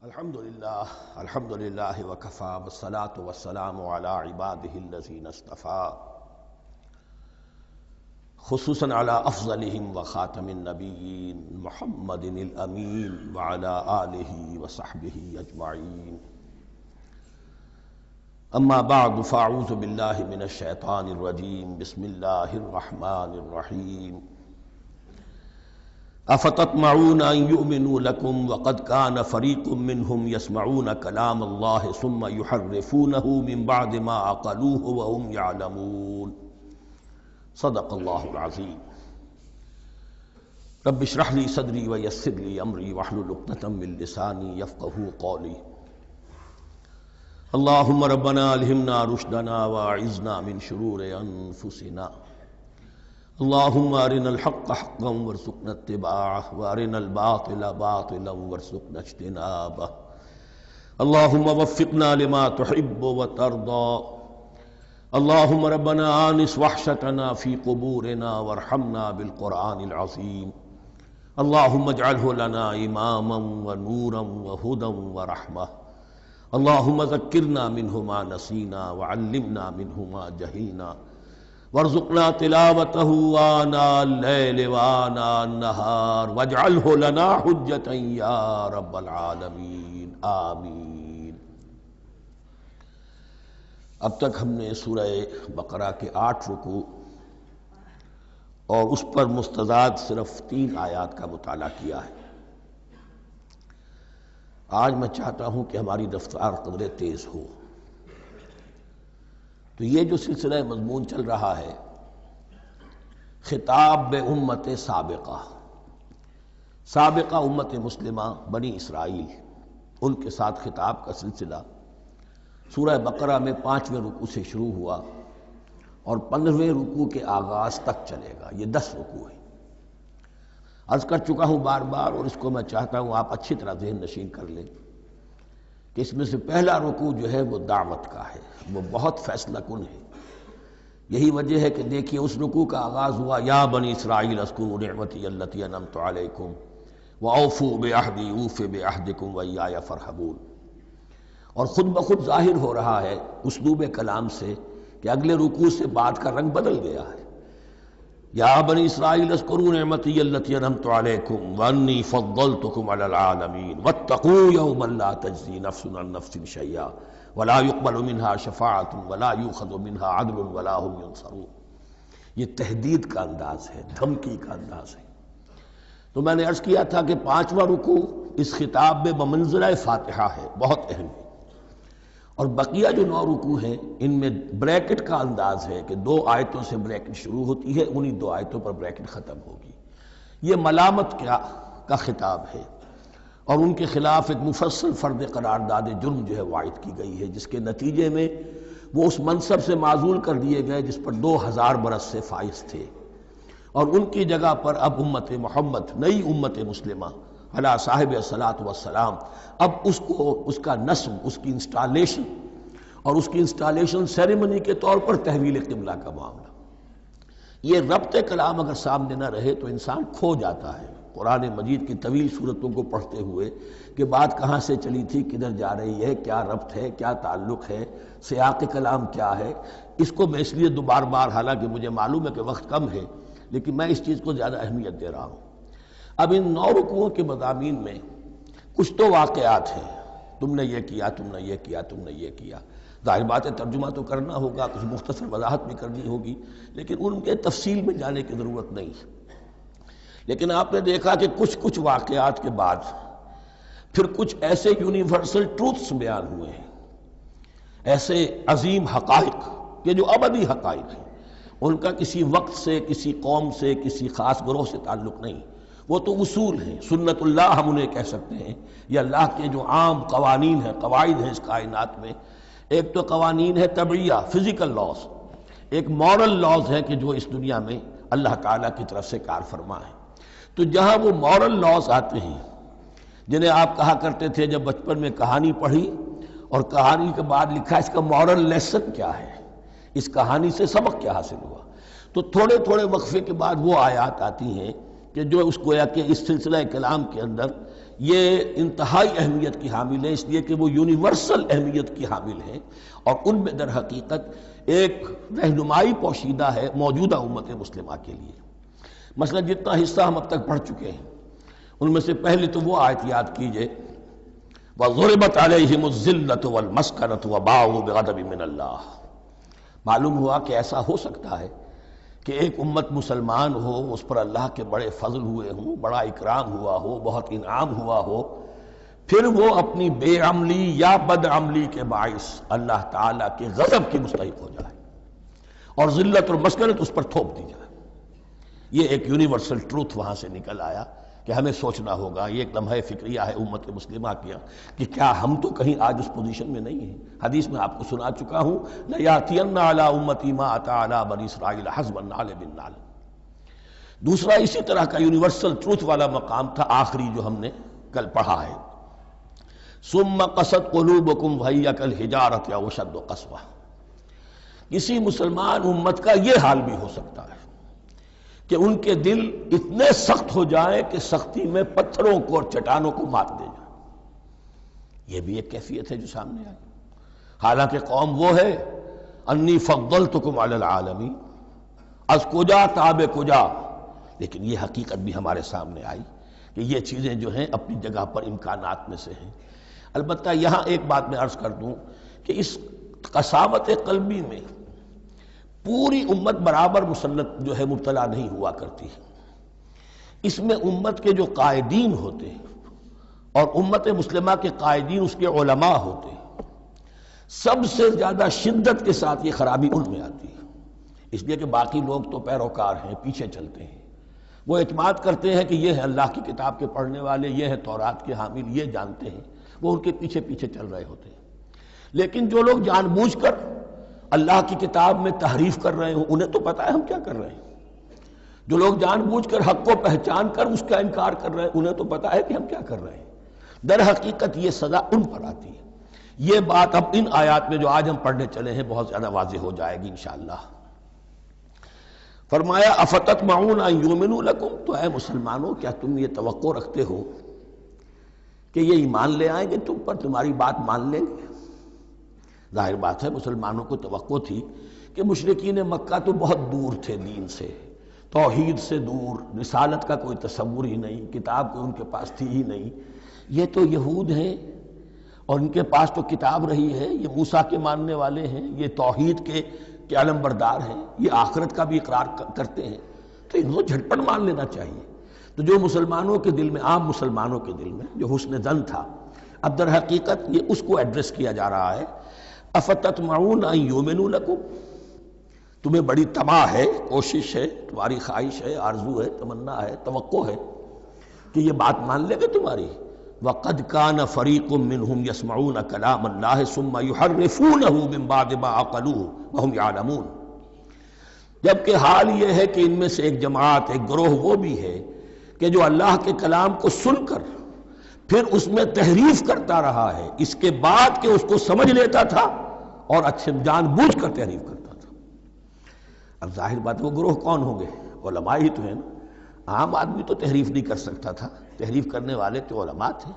الحمد للہ وکفی والصلاة والسلام علی عباده الذین اصطفی خصوصاً علی افضلہم وخاتم النبیین محمد الامین وعلی آلہ وصحبہ اجمعین اما بعد فاعوذ باللہ من الشیطان الرجیم بسم اللہ الرحمن الرحیم افتطمعون ان یؤمنوا لکم وقد کان فریق منہم یسمعون کلام اللہ ثم یحرفونہ من بعد ما عقلوہ وہم یعلمون صدق اللہ العظیم رب اشرح لی صدری ویسر لی امری واحلل عقدۃ من لسانی یفقہوا قولی اللہم ربنا الہمنا رشدنا واعذنا من شرور انفسنا اللہم ارنا الحق حقا وارزقنا اتباعہ وارنا الباطل باطلا وارزقنا اجتنابہ اللہم وفقنا لما تحب وترضى اللہم ربنا آنس وحشتنا فی قبورنا وارحمنا بالقرآن العظیم اللہم اجعلہ لنا اماما ونورا وہدا ورحمہ اللہم ذکرنا منہ ما نسینا وعلمنا منہ ما جہلنا وارزقنا تلاوتہ آناء اللیل وآناء النہار واجعلہ لنا حجتا یا رب العالمین آمین۔ اب تک ہم نے سورہ بقرہ کے 8 رکوع اور اس پر مستزاد صرف 3 آیات کا مطالعہ کیا ہے۔ آج میں چاہتا ہوں کہ ہماری رفتار قدرے تیز ہو۔ تو یہ جو سلسلہ مضمون چل رہا ہے خطاب امت سابقہ امت مسلمہ بنی اسرائیل، ان کے ساتھ خطاب کا سلسلہ سورہ بقرہ میں 5ویں رکوع سے شروع ہوا اور 15ویں رکوع کے آغاز تک چلے گا۔ یہ 10 رکوع ہیں۔ عرض کر چکا ہوں بار بار، اور اس کو میں چاہتا ہوں آپ اچھی طرح ذہن نشین کر لیں کہ اس میں سے پہلا رکوع جو ہے وہ دعوت کا ہے، وہ بہت فیصلہ کن ہے۔ یہی وجہ ہے کہ دیکھیے اس رکوع کا آغاز ہوا یا بنی اسرائیل اذکروا نعمتی التی انعمت علیکم واوفوا بعہدی اوف بعہدکم وایای فارہبون، اور خود بخود ظاہر ہو رہا ہے اسلوب کلام سے کہ اگلے رکوع سے بات کا رنگ بدل گیا ہے۔ یا بنی اسرائیل اذکروا نعمتی التی انعمت علیکم وانی فضلتکم علی العالمین واتقوا یوما لا تجزی نفس عن نفس شیئا ولا يقبل منها شفاعة ولا يؤخذ منها عدل ولا هم ينصرون۔ یہ تہدید کا انداز ہے، دھمکی کا انداز ہے۔ تو میں نے عرض کیا تھا کہ 5واں رکوع اس خطاب میں بمنزلہ فاتحہ ہے، بہت اہم ہے، اور بقیہ جو 9 رکوع ہیں ان میں بریکٹ کا انداز ہے کہ 2 آیتوں سے بریکٹ شروع ہوتی ہے، انہی 2 آیتوں پر بریکٹ ختم ہوگی۔ یہ ملامت کا خطاب ہے، اور ان کے خلاف ایک مفصل فرد قرارداد جرم جو ہے وائد کی گئی ہے، جس کے نتیجے میں وہ اس منصب سے معزول کر دیے گئے جس پر 2000 برس سے فائز تھے، اور ان کی جگہ پر اب امت محمد، نئی امت مسلمہ علی صاحب الصلاۃ والسلام، اب اس کا نصب، اس کی انسٹالیشن، اور اس کی انسٹالیشن سیریمنی کے طور پر تحویل قبلہ کا معاملہ۔ یہ ربط کلام اگر سامنے نہ رہے تو انسان کھو جاتا ہے قرآن مجید کی طویل صورتوں کو پڑھتے ہوئے کہ بات کہاں سے چلی تھی، کدھر جا رہی ہے، کیا ربط ہے، کیا تعلق ہے، سیاق کلام کیا ہے۔ اس کو میں اس لیے بار بار، حالانکہ مجھے معلوم ہے کہ وقت کم ہے، لیکن میں اس چیز کو زیادہ اہمیت دے رہا ہوں۔ اب ان 9 رکوعوں کے مضامین میں کچھ تو واقعات ہیں، تم نے یہ کیا، تم نے یہ کیا، تم نے یہ کیا۔ ظاہر بات ہے ترجمہ تو کرنا ہوگا، کچھ مختصر وضاحت بھی کرنی ہوگی، لیکن ان کے تفصیل میں جانے کی ضرورت نہیں ہے۔ لیکن آپ نے دیکھا کہ کچھ واقعات کے بعد پھر کچھ ایسے یونیورسل ٹروتھس بیان ہوئے ہیں، ایسے عظیم حقائق کہ جو ابدی حقائق ہیں، ان کا کسی وقت سے، کسی قوم سے، کسی خاص گروہ سے تعلق نہیں، وہ تو اصول ہیں، سنت اللہ ہم انہیں کہہ سکتے ہیں، یہ اللہ کے جو عام قوانین ہیں، قواعد ہیں اس کائنات میں۔ ایک تو قوانین ہے طبعیہ، فزیکل لاز، ایک مورل لاز ہے کہ جو اس دنیا میں اللہ تعالیٰ کی طرف سے کار فرما ہے۔ تو جہاں وہ مورل لاز آتے ہیں جنہیں آپ کہا کرتے تھے جب بچپن میں کہانی پڑھی اور کہانی کے بعد لکھا اس کا مورل لیسن کیا ہے، اس کہانی سے سبق کیا حاصل ہوا، تو تھوڑے تھوڑے وقفے کے بعد وہ آیات آتی ہیں کہ جو اس گویا کہ اس سلسلہ کلام کے اندر یہ انتہائی اہمیت کی حامل ہیں، اس لیے کہ وہ یونیورسل اہمیت کی حامل ہیں، اور ان میں در حقیقت ایک رہنمائی پوشیدہ ہے موجودہ امت مسلمہ کے لیے۔ مثلا جتنا حصہ ہم اب تک پڑھ چکے ہیں ان میں سے پہلے تو وہ آیت یاد کیجئے وَضُرِبَتْ عَلَيْهِمُ الذِّلَّةُ وَالْمَسْكَنَةُ وَبَاءُوا بِغَضَبٍ مِّنَ اللَّهِ۔ معلوم ہوا کہ ایسا ہو سکتا ہے کہ ایک امت مسلمان ہو، اس پر اللہ کے بڑے فضل ہوئے ہوں، بڑا اکرام ہوا ہو، بہت انعام ہوا ہو، پھر وہ اپنی بے عملی یا بد عملی کے باعث اللہ تعالیٰ کے غضب کی مستحق ہو جائے اور ذلت اور مسکنت اس پر تھوپ دی جائے۔ یہ ایک یونیورسل ٹروتھ وہاں سے نکل آیا کہ ہمیں سوچنا ہوگا، یہ ایک لمحہ فکریہ ہے امت مسلمہ کیا کہ کیا ہم تو کہیں آج اس پوزیشن میں نہیں ہیں۔ حدیث میں آپ کو سنا چکا ہوں لَيَأْتِيَنَّ عَلَىٰ أُمَّتِي مَا أَتَىٰ عَلَىٰ بَنِي إِسْرَائِيلَ حَسْبَ النَّعْلِ بِالنَّعْلِ۔ دوسرا اسی طرح کا یونیورسل ٹروتھ والا مقام تھا آخری جو ہم نے کل پڑھا ہے، ثُمَّ قَسَتْ قُلُوبُكُمْ وَهِيَ كَالْحِجَارَةِ أَوْ أَشَدُّ قَسْوَةً۔ کسی مسلمان امت کا یہ حال بھی ہو سکتا ہے کہ ان کے دل اتنے سخت ہو جائیں کہ سختی میں پتھروں کو اور چٹانوں کو مات دے جائیں۔ یہ بھی ایک کیفیت ہے جو سامنے آئی، حالانکہ قوم وہ ہے انی فضلتکم علی العالمین، از کجا تاب کجا، لیکن یہ حقیقت بھی ہمارے سامنے آئی کہ یہ چیزیں جو ہیں اپنی جگہ پر امکانات میں سے ہیں۔ البتہ یہاں ایک بات میں عرض کر دوں کہ اس قساوت قلبی میں پوری امت برابر مسلط جو ہے مبتلا نہیں ہوا کرتی، اس میں امت کے جو قائدین ہوتے ہیں اور امت مسلمہ کے قائدین اس کے علماء ہوتے ہیں، سب سے زیادہ شدت کے ساتھ یہ خرابی ان میں آتی ہے، اس لیے کہ باقی لوگ تو پیروکار ہیں، پیچھے چلتے ہیں، وہ اعتماد کرتے ہیں کہ یہ ہے اللہ کی کتاب کے پڑھنے والے، یہ ہے تورات کے حامل، یہ جانتے ہیں، وہ ان کے پیچھے پیچھے چل رہے ہوتے ہیں۔ لیکن جو لوگ جان بوجھ کر اللہ کی کتاب میں تحریف کر رہے ہوں، انہیں تو پتہ ہے ہم کیا کر رہے ہیں۔ جو لوگ جان بوجھ کر حق کو پہچان کر اس کا انکار کر رہے ہیں، انہیں تو پتہ ہے کہ ہم کیا کر رہے ہیں۔ در حقیقت یہ سزا ان پر آتی ہے۔ یہ بات اب ان آیات میں جو آج ہم پڑھنے چلے ہیں بہت زیادہ واضح ہو جائے گی انشاءاللہ۔ فرمایا افتطمعون ان یؤمنوا لکم، تو اے مسلمانوں کیا تم یہ توقع رکھتے ہو کہ یہ ایمان لے آئیں گے تم پر، تمہاری بات مان لیں گے؟ ظاہر بات ہے مسلمانوں کو توقع تھی کہ مشرکین مکہ تو بہت دور تھے دین سے، توحید سے دور، رسالت کا کوئی تصور ہی نہیں، کتاب کوئی ان کے پاس تھی ہی نہیں۔ یہ تو یہود ہیں اور ان کے پاس تو کتاب رہی ہے، یہ موسیٰ کے ماننے والے ہیں، یہ توحید کے علم بردار ہیں، یہ آخرت کا بھی اقرار کرتے ہیں، تو انہوں کو جھٹپٹ مان لینا چاہیے۔ تو جو مسلمانوں کے دل میں، عام مسلمانوں کے دل میں جو حسن ظن تھا، اب در حقیقت یہ اس کو ایڈریس کیا جا رہا ہے افتطمعون ان یؤمنوا لکم، تمہیں بڑی طمع ہے، کوشش ہے، تمہاری خواہش ہے، آرزو ہے، تمنا ہے، توقع ہے کہ یہ بات مان لے گے تمہاری۔ وَقَدْ كَانَ فَرِيقٌ مِّنْهُمْ يَسْمَعُونَ كَلَامَ اللَّهِ ثُمَّ يُحَرِّفُونَهُ مِن بَعْدِ مَا عَقَلُوهُ وَهُمْ يَعْلَمُونَ، جبکہ حال یہ ہے کہ ان میں سے ایک جماعت، ایک گروہ وہ بھی ہے کہ جو اللہ کے کلام کو سن کر پھر اس میں تحریف کرتا رہا ہے، اس کے بعد کہ اس کو سمجھ لیتا تھا اور اچھے جان بوجھ کر تحریف کرتا تھا۔ اب ظاہر بات وہ گروہ کون ہوں گے؟ علماء ہی تو ہیں نا، عام آدمی تو تحریف نہیں کر سکتا تھا، تحریف کرنے والے تو علماء تھے۔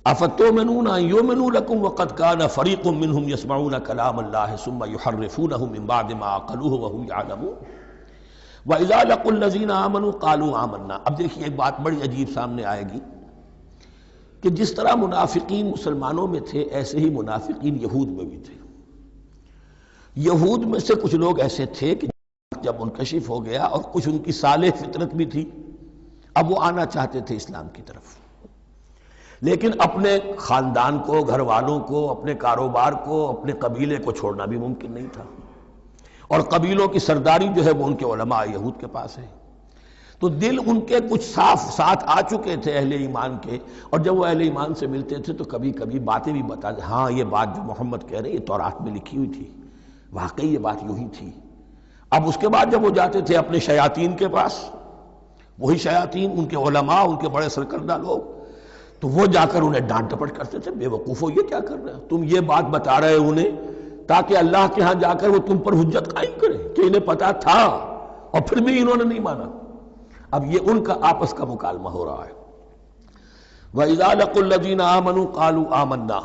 افتؤمنون ان یؤمنوا لکم وقد کان فریق منہم یسمعون کلام اللہ ثم یحرفونہ من بعد ما عقلوہ وہم یعلمون وَإِذَا لَقُوا الَّذِينَ آمَنُوا قَالُوا آمَنَّا۔ اب دیکھیے ایک بات بڑی عجیب سامنے آئے گی کہ جس طرح منافقین مسلمانوں میں تھے ایسے ہی منافقین یہود میں بھی تھے۔ یہود میں سے کچھ لوگ ایسے تھے کہ جب منکشف ہو گیا اور کچھ ان کی صالح فطرت بھی تھی، اب وہ آنا چاہتے تھے اسلام کی طرف، لیکن اپنے خاندان کو، گھر والوں کو، اپنے کاروبار کو، اپنے قبیلے کو چھوڑنا بھی ممکن نہیں تھا، اور قبیلوں کی سرداری جو ہے وہ ان کے علماء یہود کے پاس ہے۔ تو دل ان کے کچھ صاف ساتھ آ چکے تھے اہل ایمان کے، اور جب وہ اہل ایمان سے ملتے تھے تو کبھی کبھی باتیں بھی بتا، ہاں یہ بات جو محمد کہہ رہے یہ تورات میں لکھی ہوئی تھی، واقعی یہ بات یوں ہی تھی۔ اب اس کے بعد جب وہ جاتے تھے اپنے شیاطین کے پاس، وہی شیاطین ان کے علماء، ان کے بڑے سرکردہ لوگ، تو وہ جا کر انہیں ڈانٹ ڈپٹ کرتے تھے، بے وقوفو یہ کیا کر رہے ہو، تم یہ بات بتا رہے ہو انہیں تاکہ اللہ کے ہاں جا کر وہ تم پر حجت قائم کرے کہ انہیں پتا تھا اور پھر بھی انہوں نے نہیں مانا۔ اب یہ ان کا آپس کا مکالمہ ہو رہا ہے۔ وَإِذَا لَقُوا الَّذِينَ آمَنُوا قَالُوا آمَنَّا.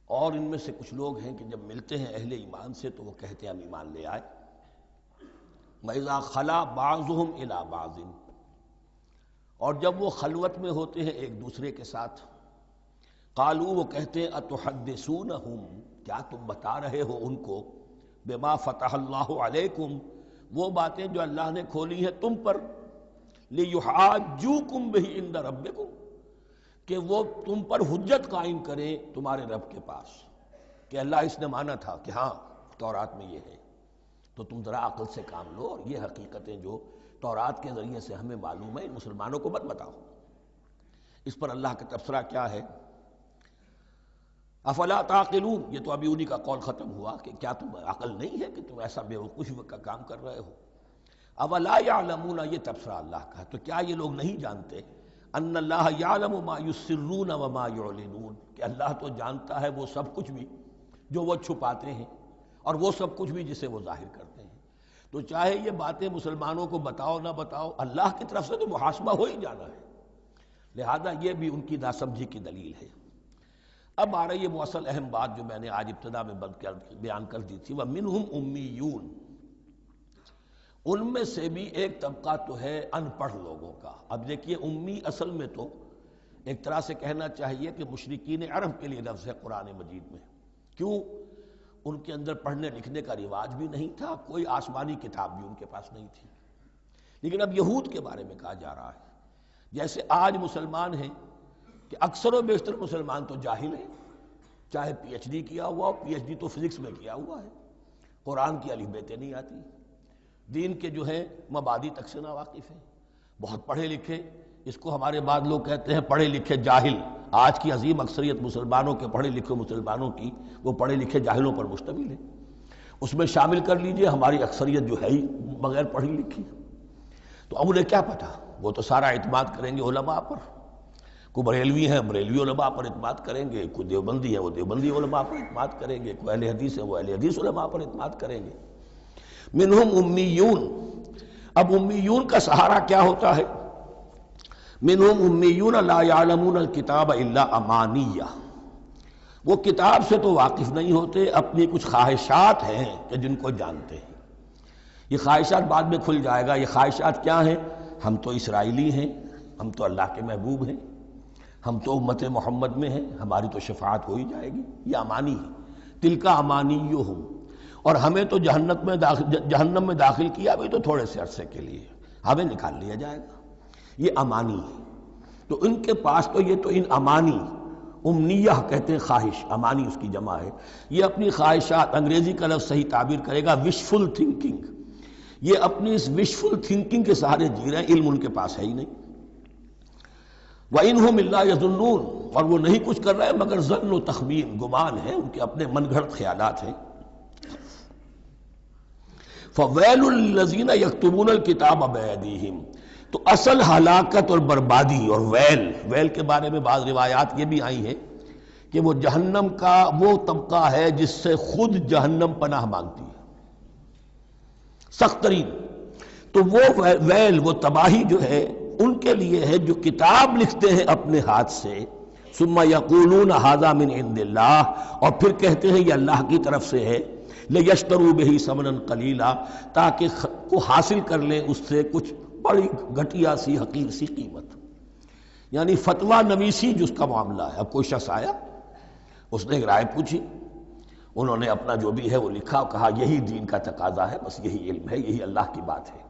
اور ان میں سے کچھ لوگ ہیں کہ جب ملتے ہیں اہل ایمان سے تو وہ کہتے ہیں ہم ایمان لے آئے. وَإِذَا خَلَا بَعْضُهُمْ إِلَىٰ بَعْضٍ، اور جب وہ خلوت میں ہوتے ہیں ایک دوسرے کے ساتھ، قالوا وہ کہتے ہیں اتحدثونہم، کیا تم بتا رہے ہو ان کو، بما فتح اللہ علیکم، وہ باتیں جو اللہ نے کھولی ہیں تم پر، لیحاجوکم بہ عند ربکم، کہ وہ تم پر حجت قائم کریں تمہارے رب کے پاس، کہ اللہ اس نے مانا تھا کہ ہاں تورات میں یہ ہے، تو تم ذرا عقل سے کام لو اور یہ حقیقتیں جو تورات کے ذریعے سے ہمیں معلوم ہے ان مسلمانوں کو مت بتاؤ. اس پر اللہ کا تبصرہ کیا ہے؟ افلا تعقلون، یہ تو ابھی انہی کا قول ختم ہوا کہ کیا تم عقل نہیں ہے کہ تم ایسا بیوقوفی کا کام کر رہے ہو. اولا یعلمون، یہ تبصرہ اللہ کا، تو کیا یہ لوگ نہیں جانتے ان اللہ یعلم ما یسرون وما یعلنون، کہ اللہ تو جانتا ہے وہ سب کچھ بھی جو وہ چھپاتے ہیں اور وہ سب کچھ بھی جسے وہ ظاہر کرتے ہیں. تو چاہے یہ باتیں مسلمانوں کو بتاؤ نہ بتاؤ، اللہ کی طرف سے تو محاسبہ ہو ہی جانا ہے، لہذا یہ بھی ان کی ناسمجھی کی دلیل ہے. اب آ رہی ہے وہ اصل اہم بات جو میں نے آج ابتدا میں بیان کر دی تھی، وَمِنْهُمْ أُمِّيُّونَ، ان میں سے بھی ایک طبقہ تو ہے ان پڑھ لوگوں کا. اب دیکھیے امی اصل میں تو ایک طرح سے کہنا چاہیے کہ مشرکین عرب کے لیے لفظ ہے قرآن مجید میں. کیوں؟ ان کے اندر پڑھنے لکھنے کا رواج بھی نہیں تھا، کوئی آسمانی کتاب بھی ان کے پاس نہیں تھی. لیکن اب یہود کے بارے میں کہا جا رہا ہے، جیسے آج مسلمان ہیں کہ اکثر و بیشتر مسلمان تو جاہل ہیں، چاہے پی ایچ ڈی کیا ہوا ہو، پی ایچ ڈی تو فزکس میں کیا ہوا ہے، قرآن کی الف بیتیں نہیں آتی، دین کے جو ہیں مبادی تک سے ناواقف ہیں، بہت پڑھے لکھے، اس کو ہمارے بعد لوگ کہتے ہیں پڑھے لکھے جاہل. آج کی عظیم اکثریت مسلمانوں کے پڑھے لکھے مسلمانوں کی وہ پڑھے لکھے جاہلوں پر مشتمل ہے. اس میں شامل کر لیجئے ہماری اکثریت جو ہے ہی بغیر پڑھی لکھی. تو اب انہیں کیا پتا، وہ تو سارا اعتماد کریں گے علماء پر. کوئی بریلوی ہیں بریلوی علماء پر اعتماد کریں گے، کوئی دیوبندی ہے وہ دیوبندی علماء پر اعتماد کریں گے، کوئی اہل حدیث ہے وہ اہل حدیث علماء پر اعتماد کریں گے. منہم امیون، اب امیون کا سہارا کیا ہوتا ہے؟ منہم امیون لا یعلمون الکتاب الا امانیہ، وہ کتاب سے تو واقف نہیں ہوتے، اپنی کچھ خواہشات ہیں کہ جن کو جانتے ہیں. یہ خواہشات بعد میں کھل جائے گا. یہ خواہشات کیا ہیں؟ ہم تو اسرائیلی ہیں، ہم تو اللہ کے محبوب ہیں، ہم تو امت محمد میں ہیں، ہماری تو شفاعت ہو ہی جائے گی. یہ امانی ہے، تلک امانیہم، اور ہمیں تو جہنم میں داخل کیا بھی تو تھوڑے سے عرصے کے لیے، ہمیں نکال لیا جائے گا. یہ امانی ہے. تو ان کے پاس تو یہ تو ان امانی، امنیہ کہتے ہیں خواہش، امانی اس کی جمع ہے. یہ اپنی خواہشات، انگریزی کا لفظ صحیح تعبیر کرے گا وشفل تھنکنگ، یہ اپنی اس وشفل تھنکنگ کے سہارے جی رہے ہیں، علم ان کے پاس ہے ہی نہیں. وَإِنْهُمْ إِلَّا يَظُنُّونَ، اور وہ نہیں کچھ کر رہے مگر ظن و تخمین، گمان ہے، ان کے اپنے من گھڑت خیالات ہیں. فَوَيْلٌ لِّلَّذِينَ يَكْتُبُونَ الْكِتَابَ بِأَيْدِيهِمْ، تو اصل ہلاکت اور بربادی اور ویل کے بارے میں بعض روایات یہ بھی آئی ہیں کہ وہ جہنم کا وہ طبقہ ہے جس سے خود جہنم پناہ مانگتی ہے، سخت ترین. تو وہ ویل، وہ تباہی جو ہے ان کے لیے ہے جو کتاب لکھتے ہیں اپنے ہاتھ سے، ثم یقولون ھذا من عند اللہ، اور پھر کہتے ہیں یہ اللہ کی طرف سے ہے، لیشتروا بہ ثمنا قلیلا، تاکہ کو حاصل کر لیں اس سے کچھ بڑی گھٹیا سی حقیر سی قیمت. یعنی فتویٰ نویسی جس کا معاملہ ہے. اب کوئی شخص آیا، اس نے ایک رائے پوچھی، انہوں نے اپنا جو بھی ہے وہ لکھا اور کہا یہی دین کا تقاضا ہے، بس یہی علم ہے، یہی اللہ کی بات ہے.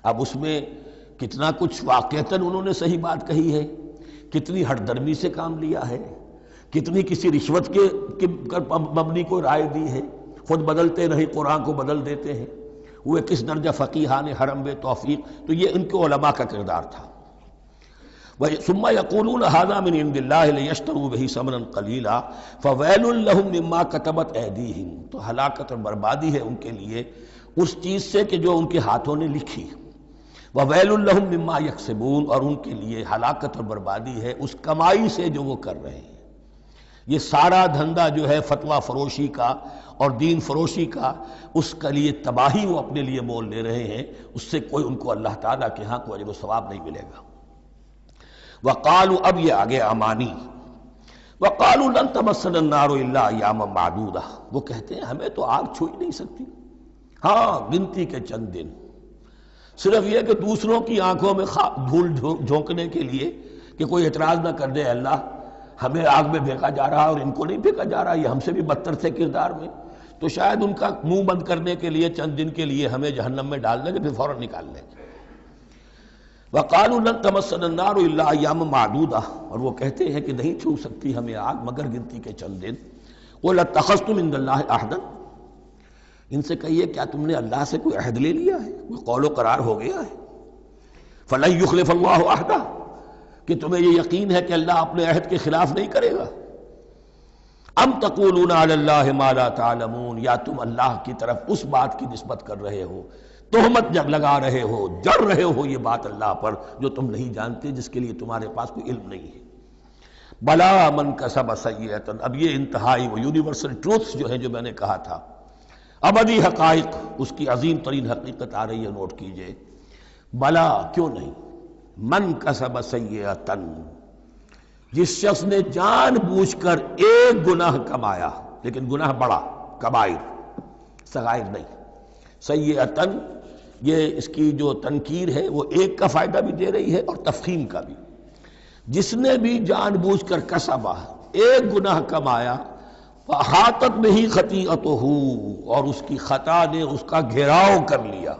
اب اس میں کتنا کچھ واقعتاً انہوں نے صحیح بات کہی ہے، کتنی ہٹ درمی سے کام لیا ہے، کتنی کسی رشوت کے مبنی کو رائے دی ہے، خود بدلتے نہیں قرآن کو بدل دیتے ہیں، وہ کس درجہ فقیہان حرم بے توفیق. تو یہ ان کے علماء کا کردار تھا. ثم یقولون ھذا من عند اللہ لیشتروا بہ ثمنا قلیلا فویل لہم مما کتبت ایدیہم، تو ہلاکت اور بربادی ہے ان کے لیے اس چیز سے کہ جو ان کے ہاتھوں نے لکھی. وویل لہم مما یکسبون، اور ان کے لیے ہلاکت اور بربادی ہے اس کمائی سے جو وہ کر رہے ہیں. یہ سارا دھندا جو ہے فتویٰ فروشی کا اور دین فروشی کا، اس کے لیے تباہی وہ اپنے لیے مول لے رہے ہیں، اس سے کوئی ان کو اللہ تعالیٰ کے ہاں کوئی اجر و ثواب نہیں ملے گا۔ وقالوا، اب یہ آگے امانی، وقالوا لن تمسنا النار الا ایاما معدودہ، وہ کہتے ہیں ہمیں تو آگ چھو ہی نہیں سکتی، ہاں گنتی کے چند دن، صرف یہ کہ دوسروں کی آنکھوں میں دھول جھونکنے کے لیے کہ کوئی اعتراض نہ کر دے، اللہ ہمیں آگ میں پھینکا جا رہا اور ان کو نہیں پھینکا جا رہا، یہ ہم سے بھی بدتر تھے کردار میں، تو شاید ان کا منہ بند کرنے کے لیے چند دن کے لیے ہمیں جہنم میں ڈال دیں گے، پھر فوراً نکال لیں گے۔ وقالوا لن تمسنا النار الا ایاما معدودہ، اور وہ کہتے ہیں کہ نہیں چھو سکتی ہمیں آگ مگر گنتی کے چند دن۔ قل اتخذتم عند اللہ عہدا، ان سے کہیے کیا تم نے اللہ سے کوئی عہد لے لیا ہے، کوئی قول و قرار ہو گیا ہے؟ فلن یخلف اللہ عہدہ، کہ تمہیں یہ یقین ہے کہ اللہ اپنے عہد کے خلاف نہیں کرے گا؟ ام تقولون علی اللہ ما لا تعلمون، یا تم اللہ کی طرف اس بات کی نسبت کر رہے ہو، تہمت لگا رہے ہو، جڑ رہے ہو یہ بات اللہ پر جو تم نہیں جانتے، جس کے لیے تمہارے پاس کوئی علم نہیں ہے۔ بلا من کسب سیئۃ، اب یہ انتہائی وہ یونیورسل ٹروتھس جو ہیں جو میں نے کہا تھا، ابدی حقائق، اس کی عظیم ترین حقیقت آ رہی ہے، نوٹ کیجئے۔ بلا، کیوں نہیں، من کسب سیئۃ، جس شخص نے جان بوجھ کر ایک گناہ کمایا، لیکن گناہ بڑا، کبائر، صغائر نہیں، سیئۃ، یہ اس کی جو تنکیر ہے وہ ایک کا فائدہ بھی دے رہی ہے اور تفخیم کا بھی۔ جس نے بھی جان بوجھ کر کسبا، ایک گناہ کمایا، فاحاطت بہ خطیئتہ، اور اس کی خطا نے اس کا گھیراؤ کر لیا،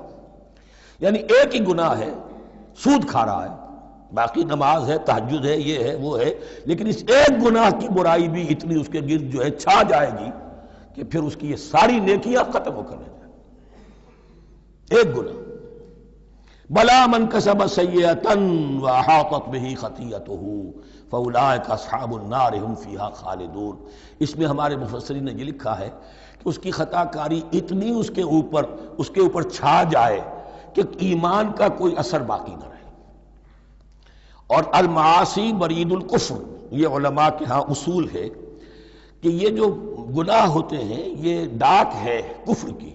یعنی ایک ہی گناہ ہے، سود کھا رہا ہے، باقی نماز ہے، تہجد ہے، یہ ہے وہ ہے، لیکن اس ایک گناہ کی برائی بھی اتنی اس کے گرد جو ہے چھا جائے گی کہ پھر اس کی یہ ساری نیکیاں ختم ہو کر رہ جائیں، ایک گناہ۔ بلا من کسب سیئۃ واحاطت بہ خطیئتہ فاولئک اصحاب النار هم فیہا خالدون، اس میں ہمارے مفسرین نے یہ لکھا ہے کہ اس کی خطا کاری اتنی اس کے اوپر چھا جائے کہ ایمان کا کوئی اثر باقی نہ رہے۔ اور المعاصی برید الکفر، یہ علماء کے ہاں اصول ہے کہ یہ جو گناہ ہوتے ہیں یہ ڈاک ہے کفر کی،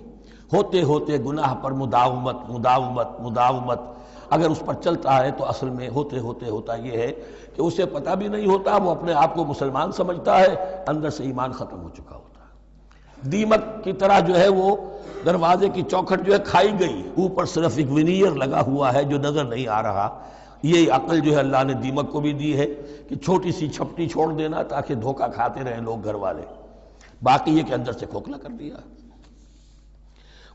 ہوتے ہوتے گناہ پر مداومت اگر اس پر چلتا ہے تو اصل میں ہوتے ہوتے ہوتا یہ ہے کہ اسے پتہ بھی نہیں ہوتا، وہ اپنے آپ کو مسلمان سمجھتا ہے، اندر سے ایمان ختم ہو چکا ہوتا ہے، دیمک کی طرح جو ہے وہ دروازے کی چوکھٹ جو ہے کھائی گئی، اوپر صرف ایک ونیئر لگا ہوا ہے جو نظر نہیں آ رہا۔ یہ عقل جو ہے اللہ نے دیمک کو بھی دی ہے کہ چھوٹی سی چھپٹی چھوڑ دینا تاکہ دھوکہ کھاتے رہیں لوگ گھر والے، باقی یہ کہ اندر سے کھوکھلا کر دیا۔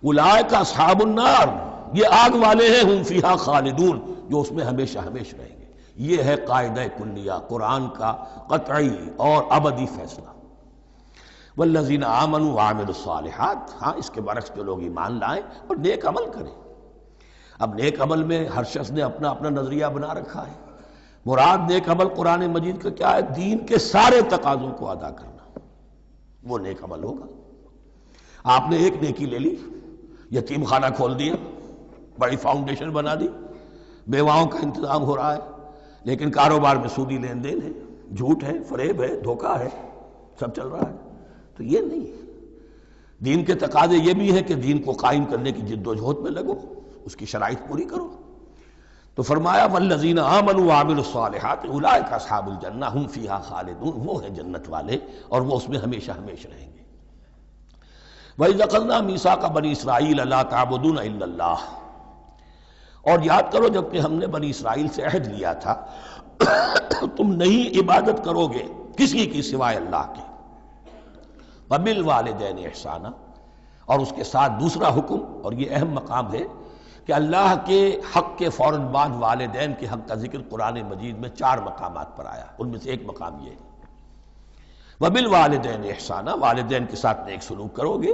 اولئک اصحاب النار، یہ آگ والے ہیں، ہم فیہا خالدون، جو اس میں ہمیشہ ہمیشہ رہیں گے۔ یہ ہے قاعدہ کلیہ، قرآن کا قطعی اور ابدی فیصلہ۔ والذین آمنوا وعملوا الصالحات، ہاں اس کے برعکس جو لوگ ایمان لائیں اور نیک عمل کریں۔ اب نیک عمل میں ہر شخص نے اپنا اپنا نظریہ بنا رکھا ہے، مراد نیک عمل قرآن مجید کا کیا ہے؟ دین کے سارے تقاضوں کو ادا کرنا، وہ نیک عمل ہوگا۔ آپ نے ایک نیکی لے لی، یتیم خانہ کھول دیا، بڑی فاؤنڈیشن بنا دی، بیواؤں کا انتظام ہو رہا ہے، لیکن کاروبار میں سودی لین دین ہے، جھوٹ ہے، فریب ہے، دھوکہ ہے، سب چل رہا ہے، تو یہ نہیں۔ دین کے تقاضے یہ بھی ہے کہ دین کو قائم کرنے کی جد و جہد میں لگو، اس کی شرائط پوری کرو۔ تو فرمایا والذین آمنوا وعملوا الصالحات اولئک اصحاب الجنہ ہم فیہا خالدون، وہ ہیں جنت والے اور وہ اس میں ہمیشہ ہمیشہ رہیں گے۔ وَإِذْ أَخَذْنَا مِيثَاقَ بَنِي إِسْرَائِيلَ لَا تَعْبُدُونَ إِلَّا اللَّهَ، اور یاد کرو جب کہ ہم نے بنی اسرائیل سے عہد لیا تھا تم نہیں عبادت کرو گے کسی کی سوائے اللہ کے، وَبِالْوَالِدَيْنِ إِحْسَانًا، اور اس کے ساتھ دوسرا حکم، اور یہ اہم مقام ہے کہ اللہ کے حق کے فوراً بعد والدین کے حق کا ذکر قرآن مجید میں 4 مقامات پر آیا، ان میں سے ایک مقام یہ ہے وَبِالْوَالِدَيْنِ إِحْسَانًا، والدین کے ساتھ نیک سلوک کرو گے،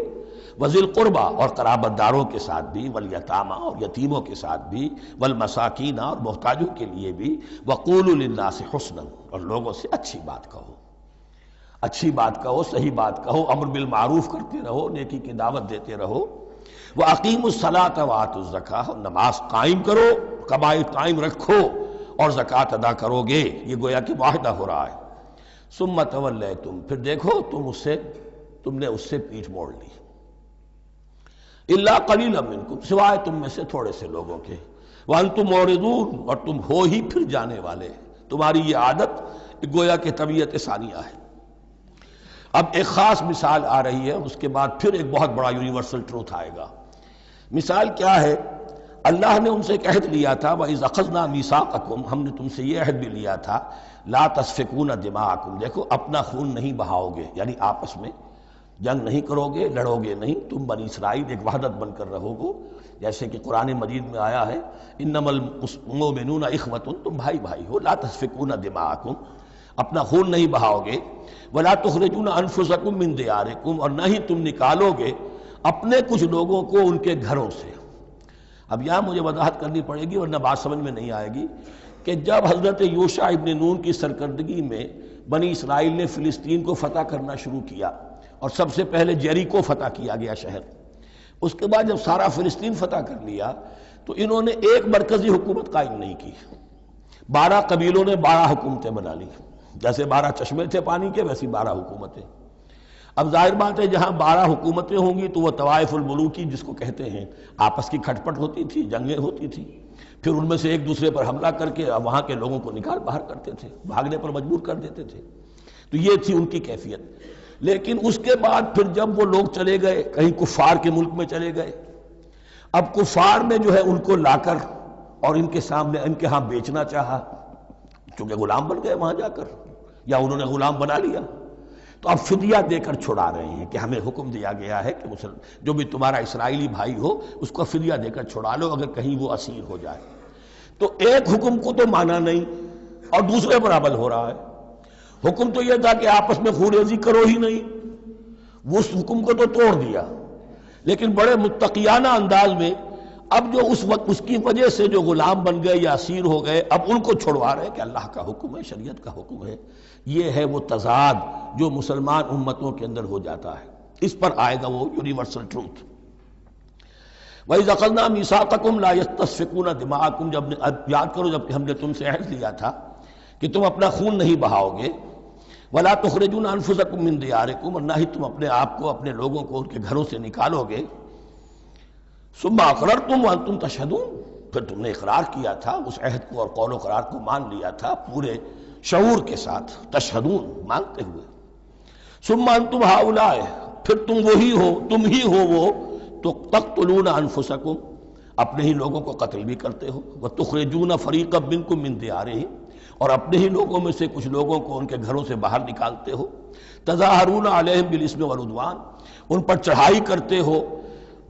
وَذِي الْقُرْبَى، اور قرابت داروں کے ساتھ بھی، وَالْيَتَامَى، اور یتیموں کے ساتھ بھی، وَالْمَسَاكِينَ، اور محتاجوں کے لیے بھی، وَقُولُوا لِلنَّاسِ حُسْنًا، اور لوگوں سے اچھی بات کہو، اچھی بات کہو، صحیح بات کہو، امر بالمعروف کرتے رہو، نیکی کی دعوت دیتے رہو، وَأَقِيمُوا الصَّلَاةَ وَآتُوا الزَّكَاةَ، اور نماز قائم کرو، قبائل قائم رکھو اور زکوٰۃ ادا کرو گے، یہ گویا کہ معاہدہ ہو رہا ہے۔ ثم تولیتم، پھر دیکھو تم نے اس سے پیٹھ موڑ لی، الا قلیلا منکم، سوائے تم میں سے تھوڑے سے لوگوں کے، وانتم معرضون، اور تم ہو ہی پھر جانے والے، تمہاری یہ عادت گویا کہ طبیعت ثانیہ ہے۔ اب ایک خاص مثال آ رہی ہے، اس کے بعد پھر ایک بہت بڑا یونیورسل ٹروتھ آئے گا۔ مثال کیا ہے؟ اللہ نے ان سے ایک عہد لیا تھا، وَإِذْ أَخَذْنَا مِيثَاقَكُمْ، ہم نے تم سے یہ عہد بھی لیا تھا، لا تسفکون دماءکم، دیکھو اپنا خون نہیں بہاؤ گے، یعنی آپس میں جنگ نہیں کرو گے، لڑو گے نہیں، تم بنی اسرائیل ایک وحدت بن کر رہو گے، جیسے کہ قرآن مجید میں آیا ہے انما المؤمنون اخوۃ، تم بھائی بھائی ہو، لا تسفکون دماءکم، اپنا خون نہیں بہاؤ گے، ولا تخرجون انفسکم من دیارکم، اور نہ ہی تم نکالو گے اپنے کچھ لوگوں کو ان کے گھروں سے۔ اب یہاں مجھے وضاحت کرنی پڑے گی ورنہ بات سمجھ میں نہیں آئے گی کہ جب حضرت یوشع ابن نون کی سرکردگی میں بنی اسرائیل نے فلسطین کو فتح کرنا شروع کیا، اور سب سے پہلے جیریکو فتح کیا گیا شہر، اس کے بعد جب سارا فلسطین فتح کر لیا تو انہوں نے ایک مرکزی حکومت قائم نہیں کی، 12 قبیلوں نے 12 حکومتیں بنا لی، جیسے 12 چشمے تھے پانی کے ویسی 12 حکومتیں۔ اب ظاہر بات ہے جہاں 12 حکومتیں ہوں گی تو وہ طوائف الملوکی جس کو کہتے ہیں، آپس کی کھٹ پٹ ہوتی تھی، جنگیں ہوتی تھی، پھر ان میں سے ایک دوسرے پر حملہ کر کے وہاں کے لوگوں کو نکال باہر کرتے تھے، بھاگنے پر مجبور کر دیتے تھے، تو یہ تھی ان کی کیفیت۔ لیکن اس کے بعد پھر جب وہ لوگ چلے گئے کہیں کفار کے ملک میں چلے گئے، اب کفار نے جو ہے ان کو لا کر اور ان کے سامنے ان کے ہاں بیچنا چاہا، چونکہ غلام بن گئے وہاں جا کر، یا انہوں نے غلام بنا لیا، تو اب فدیہ دے کر چھڑا رہے ہیں کہ ہمیں حکم دیا گیا ہے کہ جو بھی تمہارا اسرائیلی بھائی ہو اس کو فدیہ دے کر چھڑا لو اگر کہیں وہ اسیر ہو جائے۔ تو ایک حکم کو تو مانا نہیں اور دوسرے پر عمل ہو رہا ہے۔ حکم تو یہ تھا کہ آپس میں خون ریزی کرو ہی نہیں، وہ اس حکم کو تو توڑ دیا، لیکن بڑے متقیانہ انداز میں اب جو اس وقت اس کی وجہ سے جو غلام بن گئے یا اسیر ہو گئے، اب ان کو چھڑوا رہے کہ اللہ کا حکم ہے، شریعت کا حکم ہے۔ یہ ہے وہ تضاد جو مسلمان امتوں کے اندر ہو جاتا ہے، اس پر آئے گا وہ یونیورسل ٹروتھ۔ وَإِذْ أَخَذْنَا مِيثَاقَكُمْ لَا يَسْتَسْفِكُونَ دِمَاءَكُمْ، جب یاد کرو جب ہم نے تم سے عہد لیا تھا کہ تم اپنا خون نہیں بہاؤ گے، وَلَا تُخْرِجُونَ أَنفُسَكُم مِّن دِيَارِكُمْ، اور نہ ہی تم اپنے آپ کو اپنے لوگوں کو ان کے گھروں سے نکالو گے، ثُمَّ أَقْرَرْتُمْ وَأَنْتُمْ تَشْهَدُونَ، پھر تم نے اقرار کیا تھا اس عہد کو اور قول و قرار کو مان لیا تھا پورے شعور کے ساتھ، تشہدون مانتے ہوئے، ثم انتم ہؤلاء، پھر تم وہی ہو، تم ہی ہو وہ تو تقتلون انفسکم، اپنے ہی لوگوں کو قتل بھی کرتے ہو، وتخرجون فریقا منکم من دیارہم، اور اپنے ہی لوگوں میں سے کچھ لوگوں کو ان کے گھروں سے باہر نکالتے ہو، تظاہرون علیہم بالاسم والعدوان، ان پر چڑھائی کرتے ہو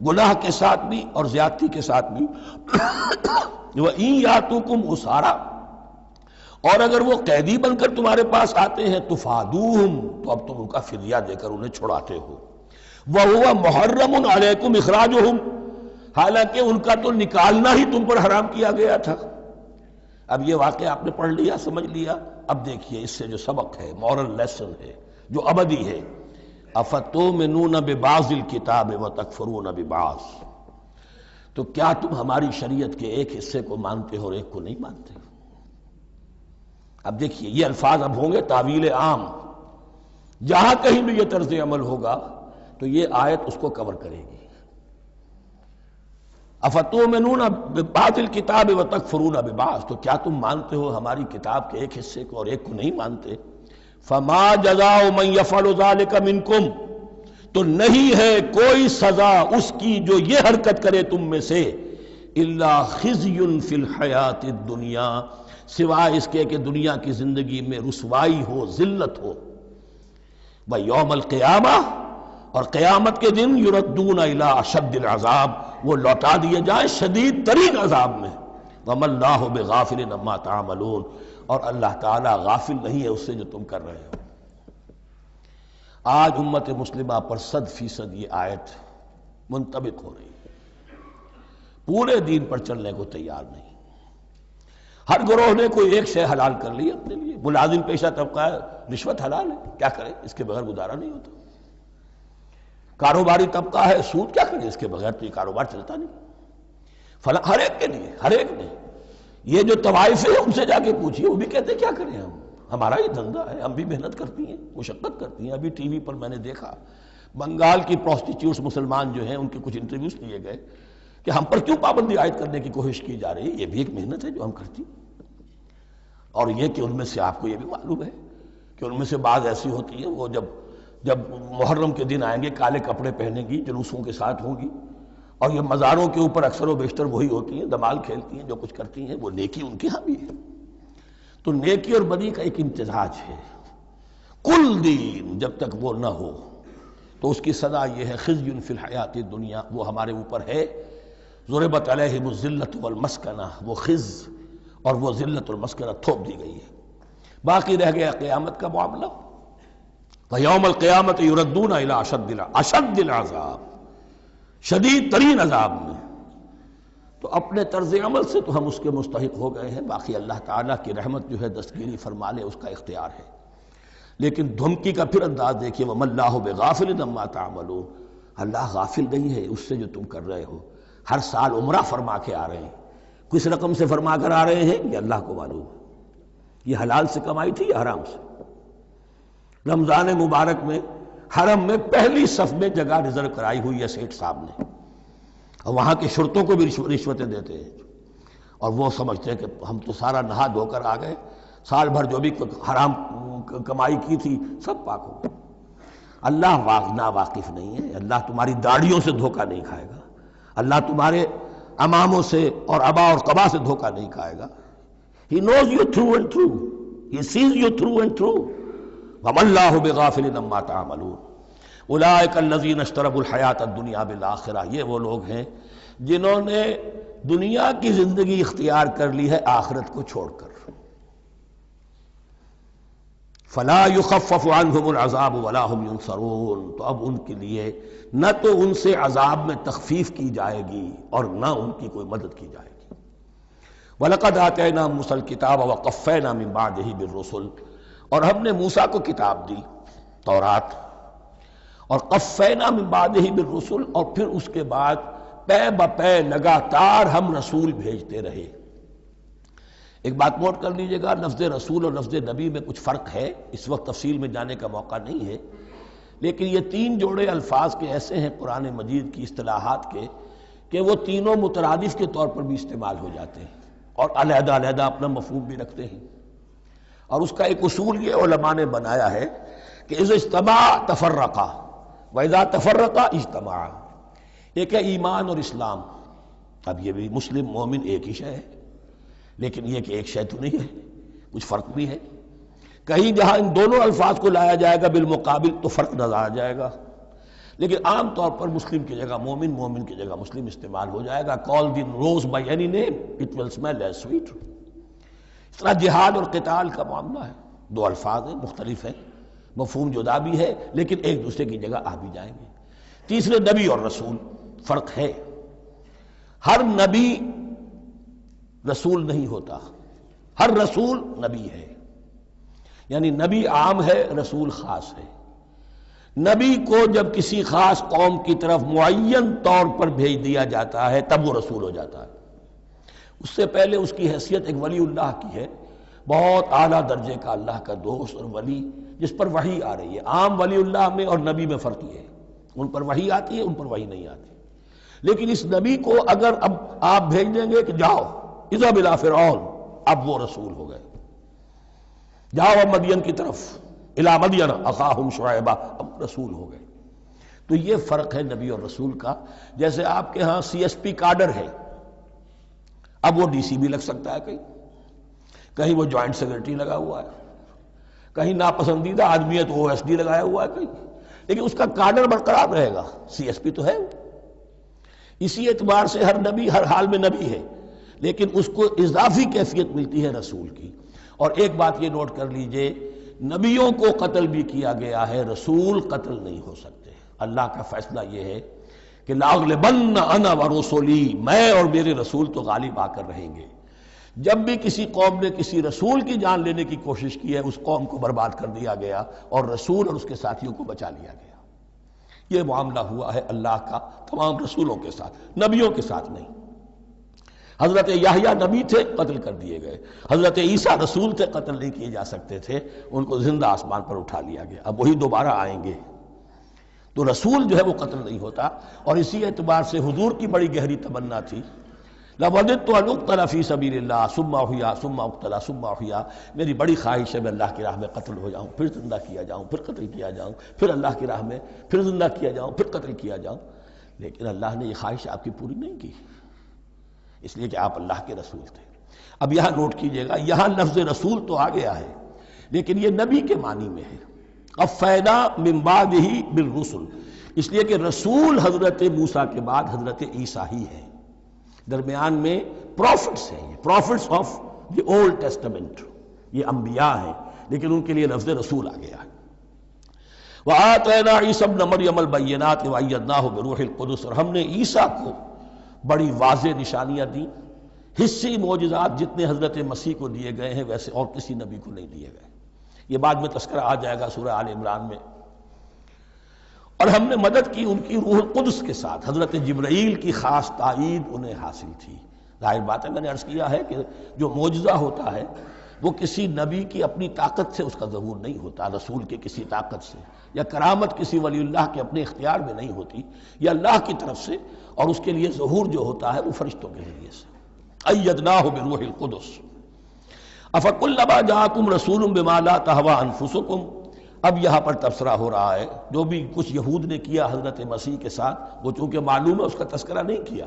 گناہ کے ساتھ بھی اور زیادتی کے ساتھ بھی، وَإِن یاتوکم اسارا، اور اگر وہ قیدی بن کر تمہارے پاس آتے ہیں تفادوہم، تو اب تم ان کا فدیہ دے کر انہیں چھڑاتے ہو، وَهُوَ مُحَرَّمٌ عَلَيْكُمْ إِخْرَاجُهُمْ، حالانکہ ان کا تو نکالنا ہی تم پر حرام کیا گیا تھا۔ اب یہ واقعہ آپ نے پڑھ لیا، سمجھ لیا، اب دیکھیے اس سے جو سبق ہے، مورل لیسن ہے جو ابدی ہے، أَفَتُؤْمِنُونَ بِبَعْضِ الْكِتَابِ وَتَكْفُرُونَ بِبَعْضٍ، تو کیا تم ہماری شریعت کے ایک حصے کو مانتے ہو اور ایک کو نہیں مانتے؟ اب دیکھیے یہ الفاظ اب ہوں گے تعویل عام، جہاں کہیں بھی یہ طرز عمل ہوگا تو یہ آیت اس کو کور کرے گی۔ افتؤمنون ببعض الکتاب وتکفرون ببعض، تو کیا تم مانتے ہو ہماری کتاب کے ایک حصے کو اور ایک کو نہیں مانتے؟ فما جزاء من یفعل ذلک منکم، تو نہیں ہے کوئی سزا اس کی جو یہ حرکت کرے تم میں سے، الا خزی فی الحیات الدنیا، سوائے اس کے کہ دنیا کی زندگی میں رسوائی ہو، ذلت ہو، ویوم القیامہ، اور قیامت کے دن یردون الی اشد العذاب، وہ لوٹا دیے جائیں شدید ترین عذاب میں، وما اللہ بغافل عما تعملون، اور اللہ تعالیٰ غافل نہیں ہے اس سے جو تم کر رہے ہو۔ آج امت مسلمہ پر 100% یہ آیت منطبق ہو رہی ہے، پورے دین پر چلنے کو تیار نہیں، ہر گروہ نے کوئی ایک شے حلال کر لی اپنے لیے، ملازم پیشہ طبقہ ہے، رشوت حلال ہے، کیا کرے اس کے بغیر گزارا نہیں ہوتا، کاروباری طبقہ ہے، سود کیا کرے اس کے بغیر تو یہ کاروبار چلتا نہیں، فلاں ہر ایک کے لیے، ہر ایک نے، یہ جو طوائف ہے ان سے جا کے پوچھیے وہ بھی کہتے کیا کریں ہم، ہمارا ہی دھندا ہے، ہم بھی محنت کرتی ہیں، مشقت کرتی ہیں۔ ابھی ٹی وی پر میں نے دیکھا بنگال کی پروسٹیچیوٹس مسلمان جو ہیں ان کے کچھ انٹرویوز لیے گئے کہ ہم پر کیوں پابندی عائد کرنے کی کوشش کی جا رہی ہے، یہ بھی ایک محنت ہے جو ہم کرتی ہیں۔ اور یہ کہ ان میں سے آپ کو یہ بھی معلوم ہے کہ ان میں سے بعض ایسی ہوتی ہیں وہ جب محرم کے دن آئیں گے کالے کپڑے پہنیں گی، جلوسوں کے ساتھ ہوں گی، اور یہ مزاروں کے اوپر اکثر و بیشتر وہی ہوتی ہیں، دمال کھیلتی ہیں، جو کچھ کرتی ہیں وہ نیکی ان کے ہاں بھی ہے۔ تو نیکی اور بدی کا ایک امتزاج ہے۔ کل دین جب تک وہ نہ ہو تو اس کی سزا یہ ہے خزی فی الحیات الدنیا، وہ ہمارے اوپر ہے۔ ضربت علیہم الذلۃ والمسکنہ، وہ خز اور وہ ذلت اور مسکنہ تھوپ دی گئی ہے۔ باقی رہ گیا قیامت کا معاملہ، فیوم القیامت یردون الی اشد العذاب، شدید ترین عذاب میں۔ تو اپنے طرز عمل سے تو ہم اس کے مستحق ہو گئے ہیں، باقی اللہ تعالیٰ کی رحمت جو ہے دستگیری فرما لے اس کا اختیار ہے۔ لیکن دھمکی کا پھر انداز دیکھیے، وَمَا اللَّهُ بِغَافِلٍ عَمَّا تَعْمَلُونَ، اللہ غافل نہیں ہے اس سے جو تم کر رہے ہو۔ ہر سال عمرہ فرما کے آ رہے ہیں، کس رقم سے فرما کر آ رہے ہیں یہ اللہ کو معلوم ہے، یہ حلال سے کمائی تھی یا حرام سے۔ رمضان مبارک میں حرم میں پہلی صف میں جگہ ریزرو کرائی ہوئی ہے سیٹھ صاحب نے، اور وہاں کے شرطوں کو بھی رشوتیں دیتے ہیں، اور وہ سمجھتے ہیں کہ ہم تو سارا نہا دھو کر آ گئے، سال بھر جو بھی حرام کمائی کی تھی سب پاک ہو۔ اللہ نا واقف نہیں ہے، اللہ تمہاری داڑھیوں سے دھوکہ نہیں کھائے گا، اللہ تمہارے اماموں سے اور ابا اور قبا سے دھوکہ نہیں کھائے گا۔ He knows you through and through. He sees you through and through. وَمَا اللَّهُ بِغَافِلٍ عَمَّا تَعْمَلُونَ أُولَٰئِكَ الَّذِينَ اشْتَرَوُا الْحَيَاةَ الدُّنْيَا بِالْآخِرَةِ، یہ وہ لوگ ہیں جنہوں نے دنیا کی زندگی اختیار کر لی ہے آخرت کو چھوڑ کر۔ فَلَا يُخَفَّفُ عَنْهُمُ الْعَذَابُ وَلَا هُمْ يُنصَرُونَ، تو اب ان کے لیے نہ تو ان سے عذاب میں تخفیف کی جائے گی اور نہ ان کی کوئی مدد کی جائے گی۔ وَلَقَدْ آتَيْنَا مُوسَى الْكِتَابَ وَقَفَّيْنَا مِن بَعْدِهِ بِالرُّسُلِ، اور ہم نے موسیٰ کو کتاب دی تورات، اور قفینا من بعدہ بالرسل، اور پھر اس کے بعد پے بپے لگاتار ہم رسول بھیجتے رہے۔ ایک بات نوٹ کر لیجئے گا، لفظ رسول اور لفظ نبی میں کچھ فرق ہے، اس وقت تفصیل میں جانے کا موقع نہیں ہے، لیکن یہ تین جوڑے الفاظ کے ایسے ہیں قرآن مجید کی اصطلاحات کے کہ وہ تینوں مترادف کے طور پر بھی استعمال ہو جاتے ہیں اور علیحدہ علیحدہ اپنا مفہوم بھی رکھتے ہیں۔ اور اس کا ایک اصول یہ علماء نے بنایا ہے کہ اذا اجتمع تفرقا واذا تفرقا اجتمع۔ ایک ہے ایمان اور اسلام، اب یہ بھی مسلم مومن ایک ہی شے ہے، لیکن یہ کہ ایک شے تو نہیں ہے، کچھ فرق بھی ہے۔ کہیں جہاں ان دونوں الفاظ کو لایا جائے گا بالمقابل تو فرق نظر آ جائے گا، لیکن عام طور پر مسلم کی جگہ مومن، مومن کی جگہ مسلم استعمال ہو جائے گا۔ call the rose by any name it will smell as sweet۔ اس طرح جہاد اور قتال کا معاملہ ہے، دو الفاظ ہیں، مختلف ہیں، مفہوم جدا بھی ہے لیکن ایک دوسرے کی جگہ آ بھی جائیں گے۔ تیسرے نبی اور رسول، فرق ہے، ہر نبی رسول نہیں ہوتا، ہر رسول نبی ہے، یعنی نبی عام ہے، رسول خاص ہے۔ نبی کو جب کسی خاص قوم کی طرف معین طور پر بھیج دیا جاتا ہے تب وہ رسول ہو جاتا ہے، اس سے پہلے اس کی حیثیت ایک ولی اللہ کی ہے، بہت اعلیٰ درجے کا اللہ کا دوست اور ولی جس پر وحی آ رہی ہے۔ عام ولی اللہ میں اور نبی میں فرق یہ ہے، ان پر وحی آتی ہے، ان پر وحی نہیں آتی۔ لیکن اس نبی کو اگر اب آپ بھیج دیں گے کہ جاؤ اذهب الى فرعون، اب وہ رسول ہو گئے، جاؤ اب مدین کی طرف، الى مدین اخاہم شعیبا، اب رسول ہو گئے۔ تو یہ فرق ہے نبی اور رسول کا۔ جیسے آپ کے ہاں سی ایس پی کارڈر ہے، اب وہ ڈی سی بھی لگ سکتا ہے، کہیں وہ جوائنٹ سیکرٹری لگا ہوا ہے، کہیں ناپسندیدہ آدمی ہے تو او ایس ڈی لگایا ہوا ہے کہیں، لیکن اس کا کارڈر برقرار رہے گا، سی ایس پی تو ہے۔ اسی اعتبار سے ہر نبی ہر حال میں نبی ہے، لیکن اس کو اضافی کیفیت ملتی ہے رسول کی۔ اور ایک بات یہ نوٹ کر لیجئے، نبیوں کو قتل بھی کیا گیا ہے، رسول قتل نہیں ہو سکتے۔ اللہ کا فیصلہ یہ ہے کہ لاغلبن انا ورسولی، میں اور میرے رسول تو غالب آ کر رہیں گے۔ جب بھی کسی قوم نے کسی رسول کی جان لینے کی کوشش کی ہے اس قوم کو برباد کر دیا گیا اور رسول اور اس کے ساتھیوں کو بچا لیا گیا۔ یہ معاملہ ہوا ہے اللہ کا تمام رسولوں کے ساتھ، نبیوں کے ساتھ نہیں۔ حضرت یحییٰ نبی تھے، قتل کر دیے گئے. حضرت عیسیٰ رسول تھے، قتل نہیں کیے جا سکتے تھے، ان کو زندہ آسمان پر اٹھا لیا گیا. اب وہی دوبارہ آئیں گے. تو رسول جو ہے وہ قتل نہیں ہوتا. اور اسی اعتبار سے حضور کی بڑی گہری تمنا تھی، لَوَدِدتُّ أَنْ أُقْتَلَ فِي سَبِيلِ اللَّهِ ثُمَّ أُحْيَا ثُمَّ أُقْتَلَ ثُمَّ أُحْيَا. میری بڑی خواہش ہے میں اللہ کی راہ میں قتل ہو جاؤں، پھر زندہ کیا جاؤں، پھر قتل کیا جاؤں، پھر اللہ کی راہ میں پھر زندہ کیا جاؤں، پھر قتل کیا جاؤں. لیکن اللہ نے یہ خواہش آپ کی پوری نہیں کی، اس لیے کہ آپ اللہ کے رسول تھے. اب یہاں نوٹ کیجئے گا، یہاں لفظ رسول تو آ گیا ہے لیکن یہ نبی کے معنی میں ہے. قَفَّيْنَا مِن بَعْدِهِ بِالرُّسُلِ، اس لیے کہ رسول حضرت موسیٰ کے بعد حضرت عیسیٰ ہی ہے. درمیان میں پروفٹس ہیں، یہ prophets of the old testament, یہ انبیاء ہیں، لیکن ان کے لیے لفظ رسول آ گیا ہے. وَآتَيْنَا عِيسَى ابْنَ مَرْيَمَ الْبَيِّنَاتِ وَأَيَّدْنَاهُ بِرُوحِ الْقُدُسِ، اور ہم نے عیسیٰ کو بڑی واضح نشانیاں دیں. حصی معجزات جتنے حضرت مسیح کو دیے گئے ہیں ویسے اور کسی نبی کو نہیں دیے گئے. یہ بعد میں تذکرہ آ جائے گا سورہ آل عمران میں. اور ہم نے مدد کی ان کی روح القدس کے ساتھ، حضرت جبرائیل کی خاص تائید انہیں حاصل تھی. ظاہر بات ہے، میں نے عرض کیا ہے کہ جو معجزہ ہوتا ہے وہ کسی نبی کی اپنی طاقت سے اس کا ظہور نہیں ہوتا، رسول کی کسی طاقت سے، یا کرامت کسی ولی اللہ کے اپنے اختیار میں نہیں ہوتی، یا اللہ کی طرف سے. اور اس کے لیے ظہور جو ہوتا ہے وہ فرشتوں کے ذریعے سے. أَيَّدْنَاهُ بِرُوحِ الْقُدُسِ أَفَكُلَّمَا جَاءَكُمْ رَسُولٌ بِمَا لَا تَهْوَىٰ أَنفُسُكُمْ. اب یہاں پر تبصرہ ہو رہا ہے جو بھی کچھ یہود نے کیا حضرت مسیح کے ساتھ، وہ چونکہ معلوم ہے اس کا تذکرہ نہیں کیا،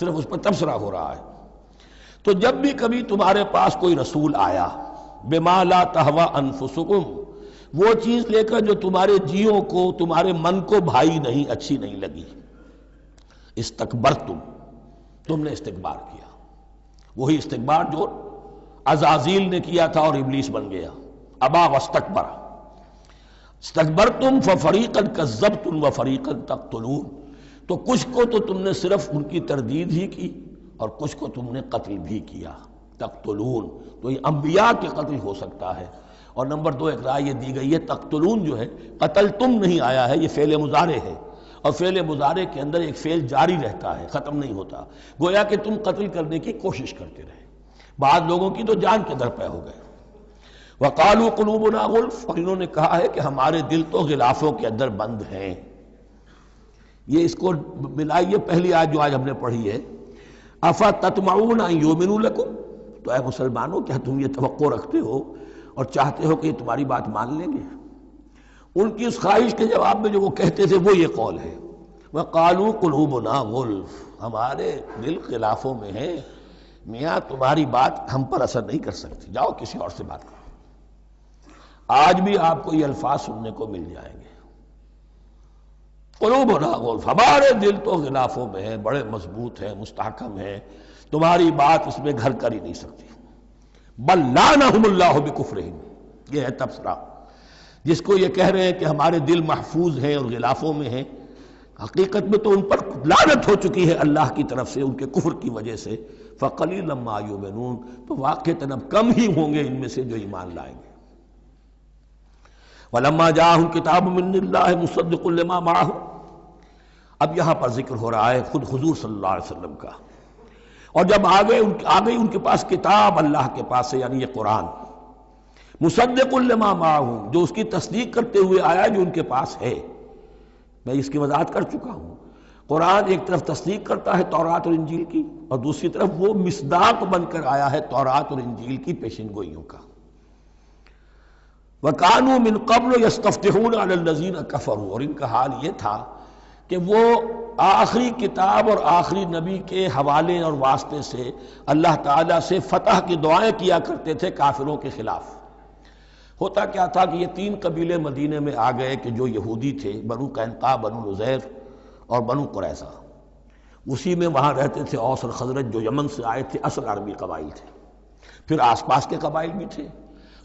صرف اس پر تبصرہ ہو رہا ہے. تو جب بھی کبھی تمہارے پاس کوئی رسول آیا، بِمَا لَا تَهْوَىٰ أَنفُسُكُمْ، وہ چیز لے کر جو تمہارے جیوں کو، تمہارے من کو بھائی نہیں، اچھی نہیں لگی، استکبرتم، تم نے استکبار کیا. وہی استکبار جو عزازیل نے کیا تھا اور ابلیس بن گیا. ابا واستکبر. استکبرتم ففریقا کذبتم وفریقا تقتلون. تو کچھ کو تو تم نے صرف ان کی تردید ہی کی اور کچھ کو تم نے قتل بھی کیا. تقتلون، تو یہ انبیاء کے قتل ہو سکتا ہے. اور نمبر 2 ایک رائے یہ دی گئی ہے، تقتلون جو ہے قتل تم نہیں آیا ہے، یہ فعل مضارع ہے، اور فعل مضارع کے اندر ایک فعل جاری رہتا ہے، ختم نہیں ہوتا. گویا کہ تم قتل کرنے کی کوشش کرتے رہے. بعض لوگوں کی تو جان کے در پہ ہو گئے. وَقَالُوا قُلُوبُنَا غُلْفٌ، اور انہوں نے کہا ہے کہ ہمارے دل تو غلافوں کے اندر بند ہیں. یہ اس کو ملائیے پہلی آیت جو آج ہم نے پڑھی ہے، أَفَتَطْمَعُونَ أَن يُؤْمِنُوا لَكُمْ. تو اے مسلمانوں، کیا تم یہ توقع رکھتے ہو اور چاہتے ہو کہ یہ تمہاری بات مان لیں گے؟ ان کی اس خواہش کے جواب میں جو وہ کہتے تھے وہ یہ قول ہے، وَقَالُوا قُلُوبُنَا غُلْفٌ، ہمارے دل غلافوں میں ہیں، میاں تمہاری بات ہم پر اثر نہیں کر سکتی، جاؤ کسی اور سے بات کرو. آج بھی آپ کو یہ الفاظ سننے کو مل جائیں گے، قلوبنا غلف، ہمارے دل تو غلافوں میں ہیں، بڑے مضبوط ہیں، مستحکم ہیں، تمہاری بات اس میں گھر کر ہی نہیں سکتی. بل لعنہم اللہ بکفرہم، یہ ہے تبصرہ. جس کو یہ کہہ رہے ہیں کہ ہمارے دل محفوظ ہیں اور غلافوں میں ہیں، حقیقت میں تو ان پر لعنت ہو چکی ہے اللہ کی طرف سے ان کے کفر کی وجہ سے. فقلیلا ما یؤمنون، تو واقعتاً اب کم ہی ہوں گے ان میں سے جو ایمان لائیں گے. وَلَمَّا جَاءَهُمْ كِتَابٌ مِّنْ اللَّهِ مُصَدِّقٌ لِّمَا مَعَهُمْ. اب یہاں پر ذکر ہو رہا ہے خود حضور صلی اللہ علیہ وسلم کا. اور جب آ گئی ان کے پاس کتاب اللہ کے پاس سے، یعنی یہ قرآن، مصدق لما معہم، جو اس کی تصدیق کرتے ہوئے آیا جو ان کے پاس ہے. میں اس کی وضاحت کر چکا ہوں. قرآن ایک طرف تصدیق کرتا ہے تورات اور انجیل کی، اور دوسری طرف وہ مصداق بن کر آیا ہے تورات اور انجیل کی پیشن گوئیوں کا. وَكَانُوا مِن قَبْلُ يَسْتَفْتِحُونَ عَلَى الَّذِينَ كَفَرُوا، اور ان کا حال یہ تھا کہ وہ آخری کتاب اور آخری نبی کے حوالے اور واسطے سے اللہ تعالیٰ سے فتح کی دعائیں کیا کرتے تھے کافروں کے خلاف. ہوتا کیا تھا کہ یہ 3 قبیلے مدینے میں آ گئے کہ جو یہودی تھے، بنو قینقاع، بنو نذیر اور بنو قریظہ. اسی میں وہاں رہتے تھے اوس اور خزرج جو یمن سے آئے تھے، اصل عربی قبائل تھے. پھر آس پاس کے قبائل بھی تھے،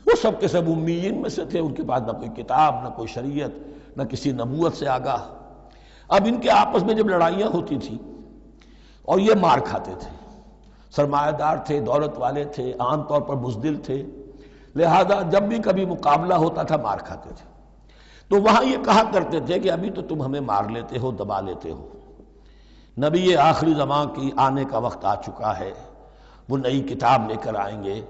وہ سب کے سب امیین میں سے تھے، ان کے پاس نہ کوئی کتاب، نہ کوئی شریعت، نہ کسی نبوت سے آگاہ. اب ان کے آپس میں جب لڑائیاں ہوتی تھیں اور یہ مار کھاتے تھے، سرمایہ دار تھے، دولت والے تھے، عام طور پر بزدل تھے، لہذا جب بھی کبھی مقابلہ ہوتا تھا مار کھاتے تھے. تو وہاں یہ کہا کرتے تھے کہ ابھی تو تم ہمیں مار لیتے ہو، دبا لیتے ہو، نبی آخری زمان کی آنے کا وقت آ چکا ہے، وہ نئی کتاب لے کر آئیں گے،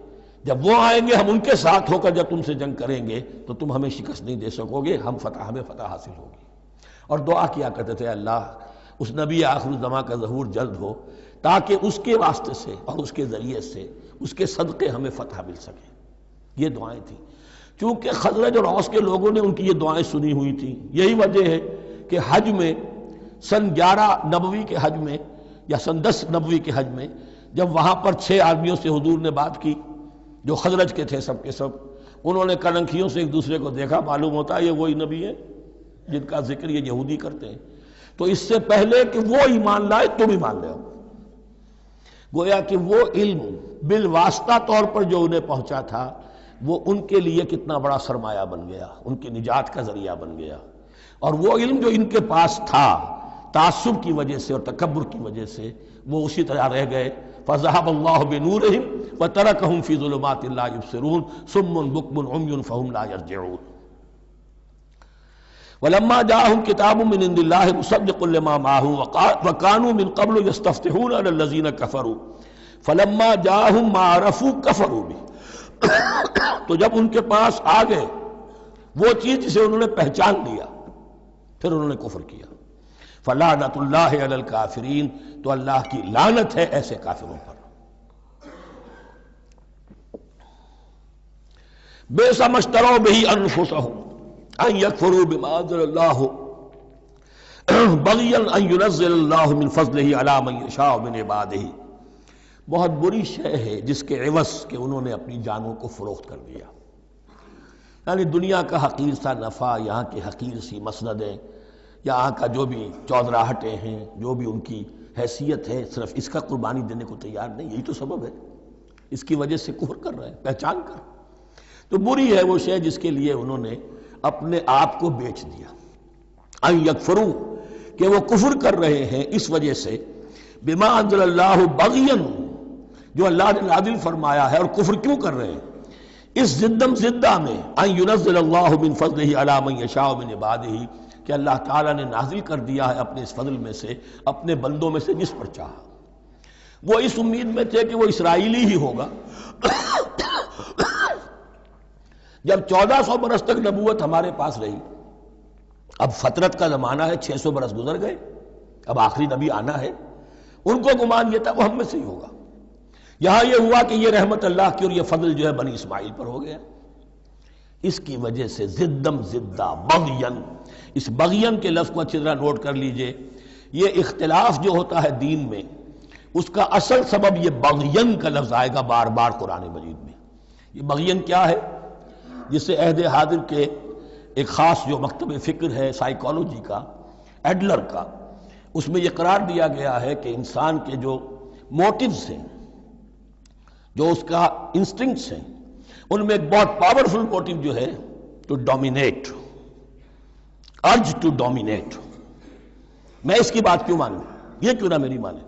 جب وہ آئیں گے ہم ان کے ساتھ ہو کر جب تم سے جنگ کریں گے تو تم ہمیں شکست نہیں دے سکو گے، ہمیں فتح حاصل ہوگی۔ اور دعا کیا کرتے تھے اللہ اس نبی آخر الزماں کا ظہور جلد ہو تاکہ اس کے واسطے سے اور اس کے ذریعے سے اس کے صدقے ہمیں فتح مل سکے۔ یہ دعائیں تھیں۔ چونکہ خزرج اور اوس کے لوگوں نے ان کی یہ دعائیں سنی ہوئی تھیں، یہی وجہ ہے کہ حج میں سن 11 نبوی کے حج میں یا سن 10 نبوی کے حج میں جب وہاں پر 6 آدمیوں سے حضور نے بات کی جو خزرج کے تھے سب کے سب، انہوں نے کلنکھیوں سے ایک دوسرے کو دیکھا، معلوم ہوتا ہے یہ وہی نبی ہے جن کا ذکر یہ یہودی کرتے ہیں، تو اس سے پہلے کہ وہ ایمان لائے تم ایمان لے آؤ۔ گویا کہ وہ علم بالواسطہ طور پر جو انہیں پہنچا تھا وہ ان کے لیے کتنا بڑا سرمایہ بن گیا، ان کی نجات کا ذریعہ بن گیا۔ اور وہ علم جو ان کے پاس تھا تعصب کی وجہ سے اور تکبر کی وجہ سے وہ اسی طرح رہ گئے۔ فَذَهَبَ اللَّهُ بِنُورِهِمْ وَتَرَكَهُمْ فِي ظُلُمَاتٍ لَا يُبْصِرُونَ صُمٌّ بُكْمٌ عُمْيٌ فَهُمْ لَا يَرْجِعُونَ۔ وَلَمَّا جَاءَهُمْ كِتَابٌ مِّنْ عِندِ اللَّهِ مُصَدِّقٌ لِّمَا مَعَهُمْ وَكَانُوا مِن قَبْلُ يَسْتَفْتِحُونَ عَلَى الَّذِينَ كَفَرُوا فَلَمَّا جَاءَهُم مَّا عَرَفُوا كَفَرُوا بِهِ، تو جب ان کے پاس آ گئے وہ چیز جسے انہوں نے پہچان لیا پھر انہوں نے کفر کیا۔ فَلَعْنَةُ اللَّهِ عَلَى الْكَافِرِينَ، تو اللہ کی لعنت ہے ایسے کافروں پر۔ بِئْسَ مَا اشْتَرَوْا بِهِ أَنفُسَهُمْ أَن يَكْفُرُوا بِمَا أَنزَلَ اللَّهُ بَغْيًا أَن يُنَزِّلَ اللَّهُ مِن فَضْلِهِ عَلَىٰ مَن يَشَاءُ مِنْ عِبَادِهِ۔ بہت بری شے ہے جس کے عوض کہ انہوں نے اپنی جانوں کو فروخت کر دیا، یعنی دنیا کا حقیر سا نفع، یہاں کی حقیر سی مسندیں، یہاں کا جو بھی چودراہٹیں ہیں، جو بھی ان کی حیثیت ہے، صرف اس کا قربانی دینے کو تیار نہیں، یہی تو سبب ہے، اس کی وجہ سے کفر کر رہے ہیں پہچان کر۔ تو بری ہے وہ شے جس کے لیے انہوں نے اپنے آپ کو بیچ دیا۔ ان یکفروا، کہ وہ کفر کر رہے ہیں اس وجہ سے، بما انزل اللہ بغیًا، جو اللہ نے نازل فرمایا ہے، اور کفر کیوں کر رہے ہیں اس زدم زدہ میں، ان ینزل اللہ من فضلہ علی من یشاء من عبادہ، کہ اللہ تعالیٰ نے نازل کر دیا ہے اپنے اس فضل میں سے اپنے بندوں میں سے جس پر چاہا۔ وہ اس امید میں تھے کہ وہ اسرائیلی ہی ہوگا۔ جب 1400 برس تک نبوت ہمارے پاس رہی، اب فترت کا زمانہ ہے، 600 برس گزر گئے، اب آخری نبی آنا ہے، ان کو گمان یہ تھا وہ ہم میں سے ہی ہوگا۔ یہاں یہ ہوا کہ یہ رحمت اللہ کی اور یہ فضل جو ہے بنی اسماعیل پر ہو گیا۔ اس کی وجہ سے زدم زدہ بغین، اس بغین کے لفظ کو اچھی طرح نوٹ کر لیجئے، یہ اختلاف جو ہوتا ہے دین میں اس کا اصل سبب یہ بغین کا لفظ آئے گا بار بار قرآن مجید میں۔ یہ بغین کیا ہے؟ جسے عہد حاضر کے ایک خاص جو مکتب فکر ہے سائیکالوجی کا، ایڈلر کا، اس میں یہ قرار دیا گیا ہے کہ انسان کے جو موٹیوز ہیں، جو اس کا انسٹنکٹس ہیں، ان میں ایک بہت پاورفل موٹیو جو ہے to dominate, urge to dominate. میں اس کی بات کیوں مانوں، یہ کیوں نہ میری مانے،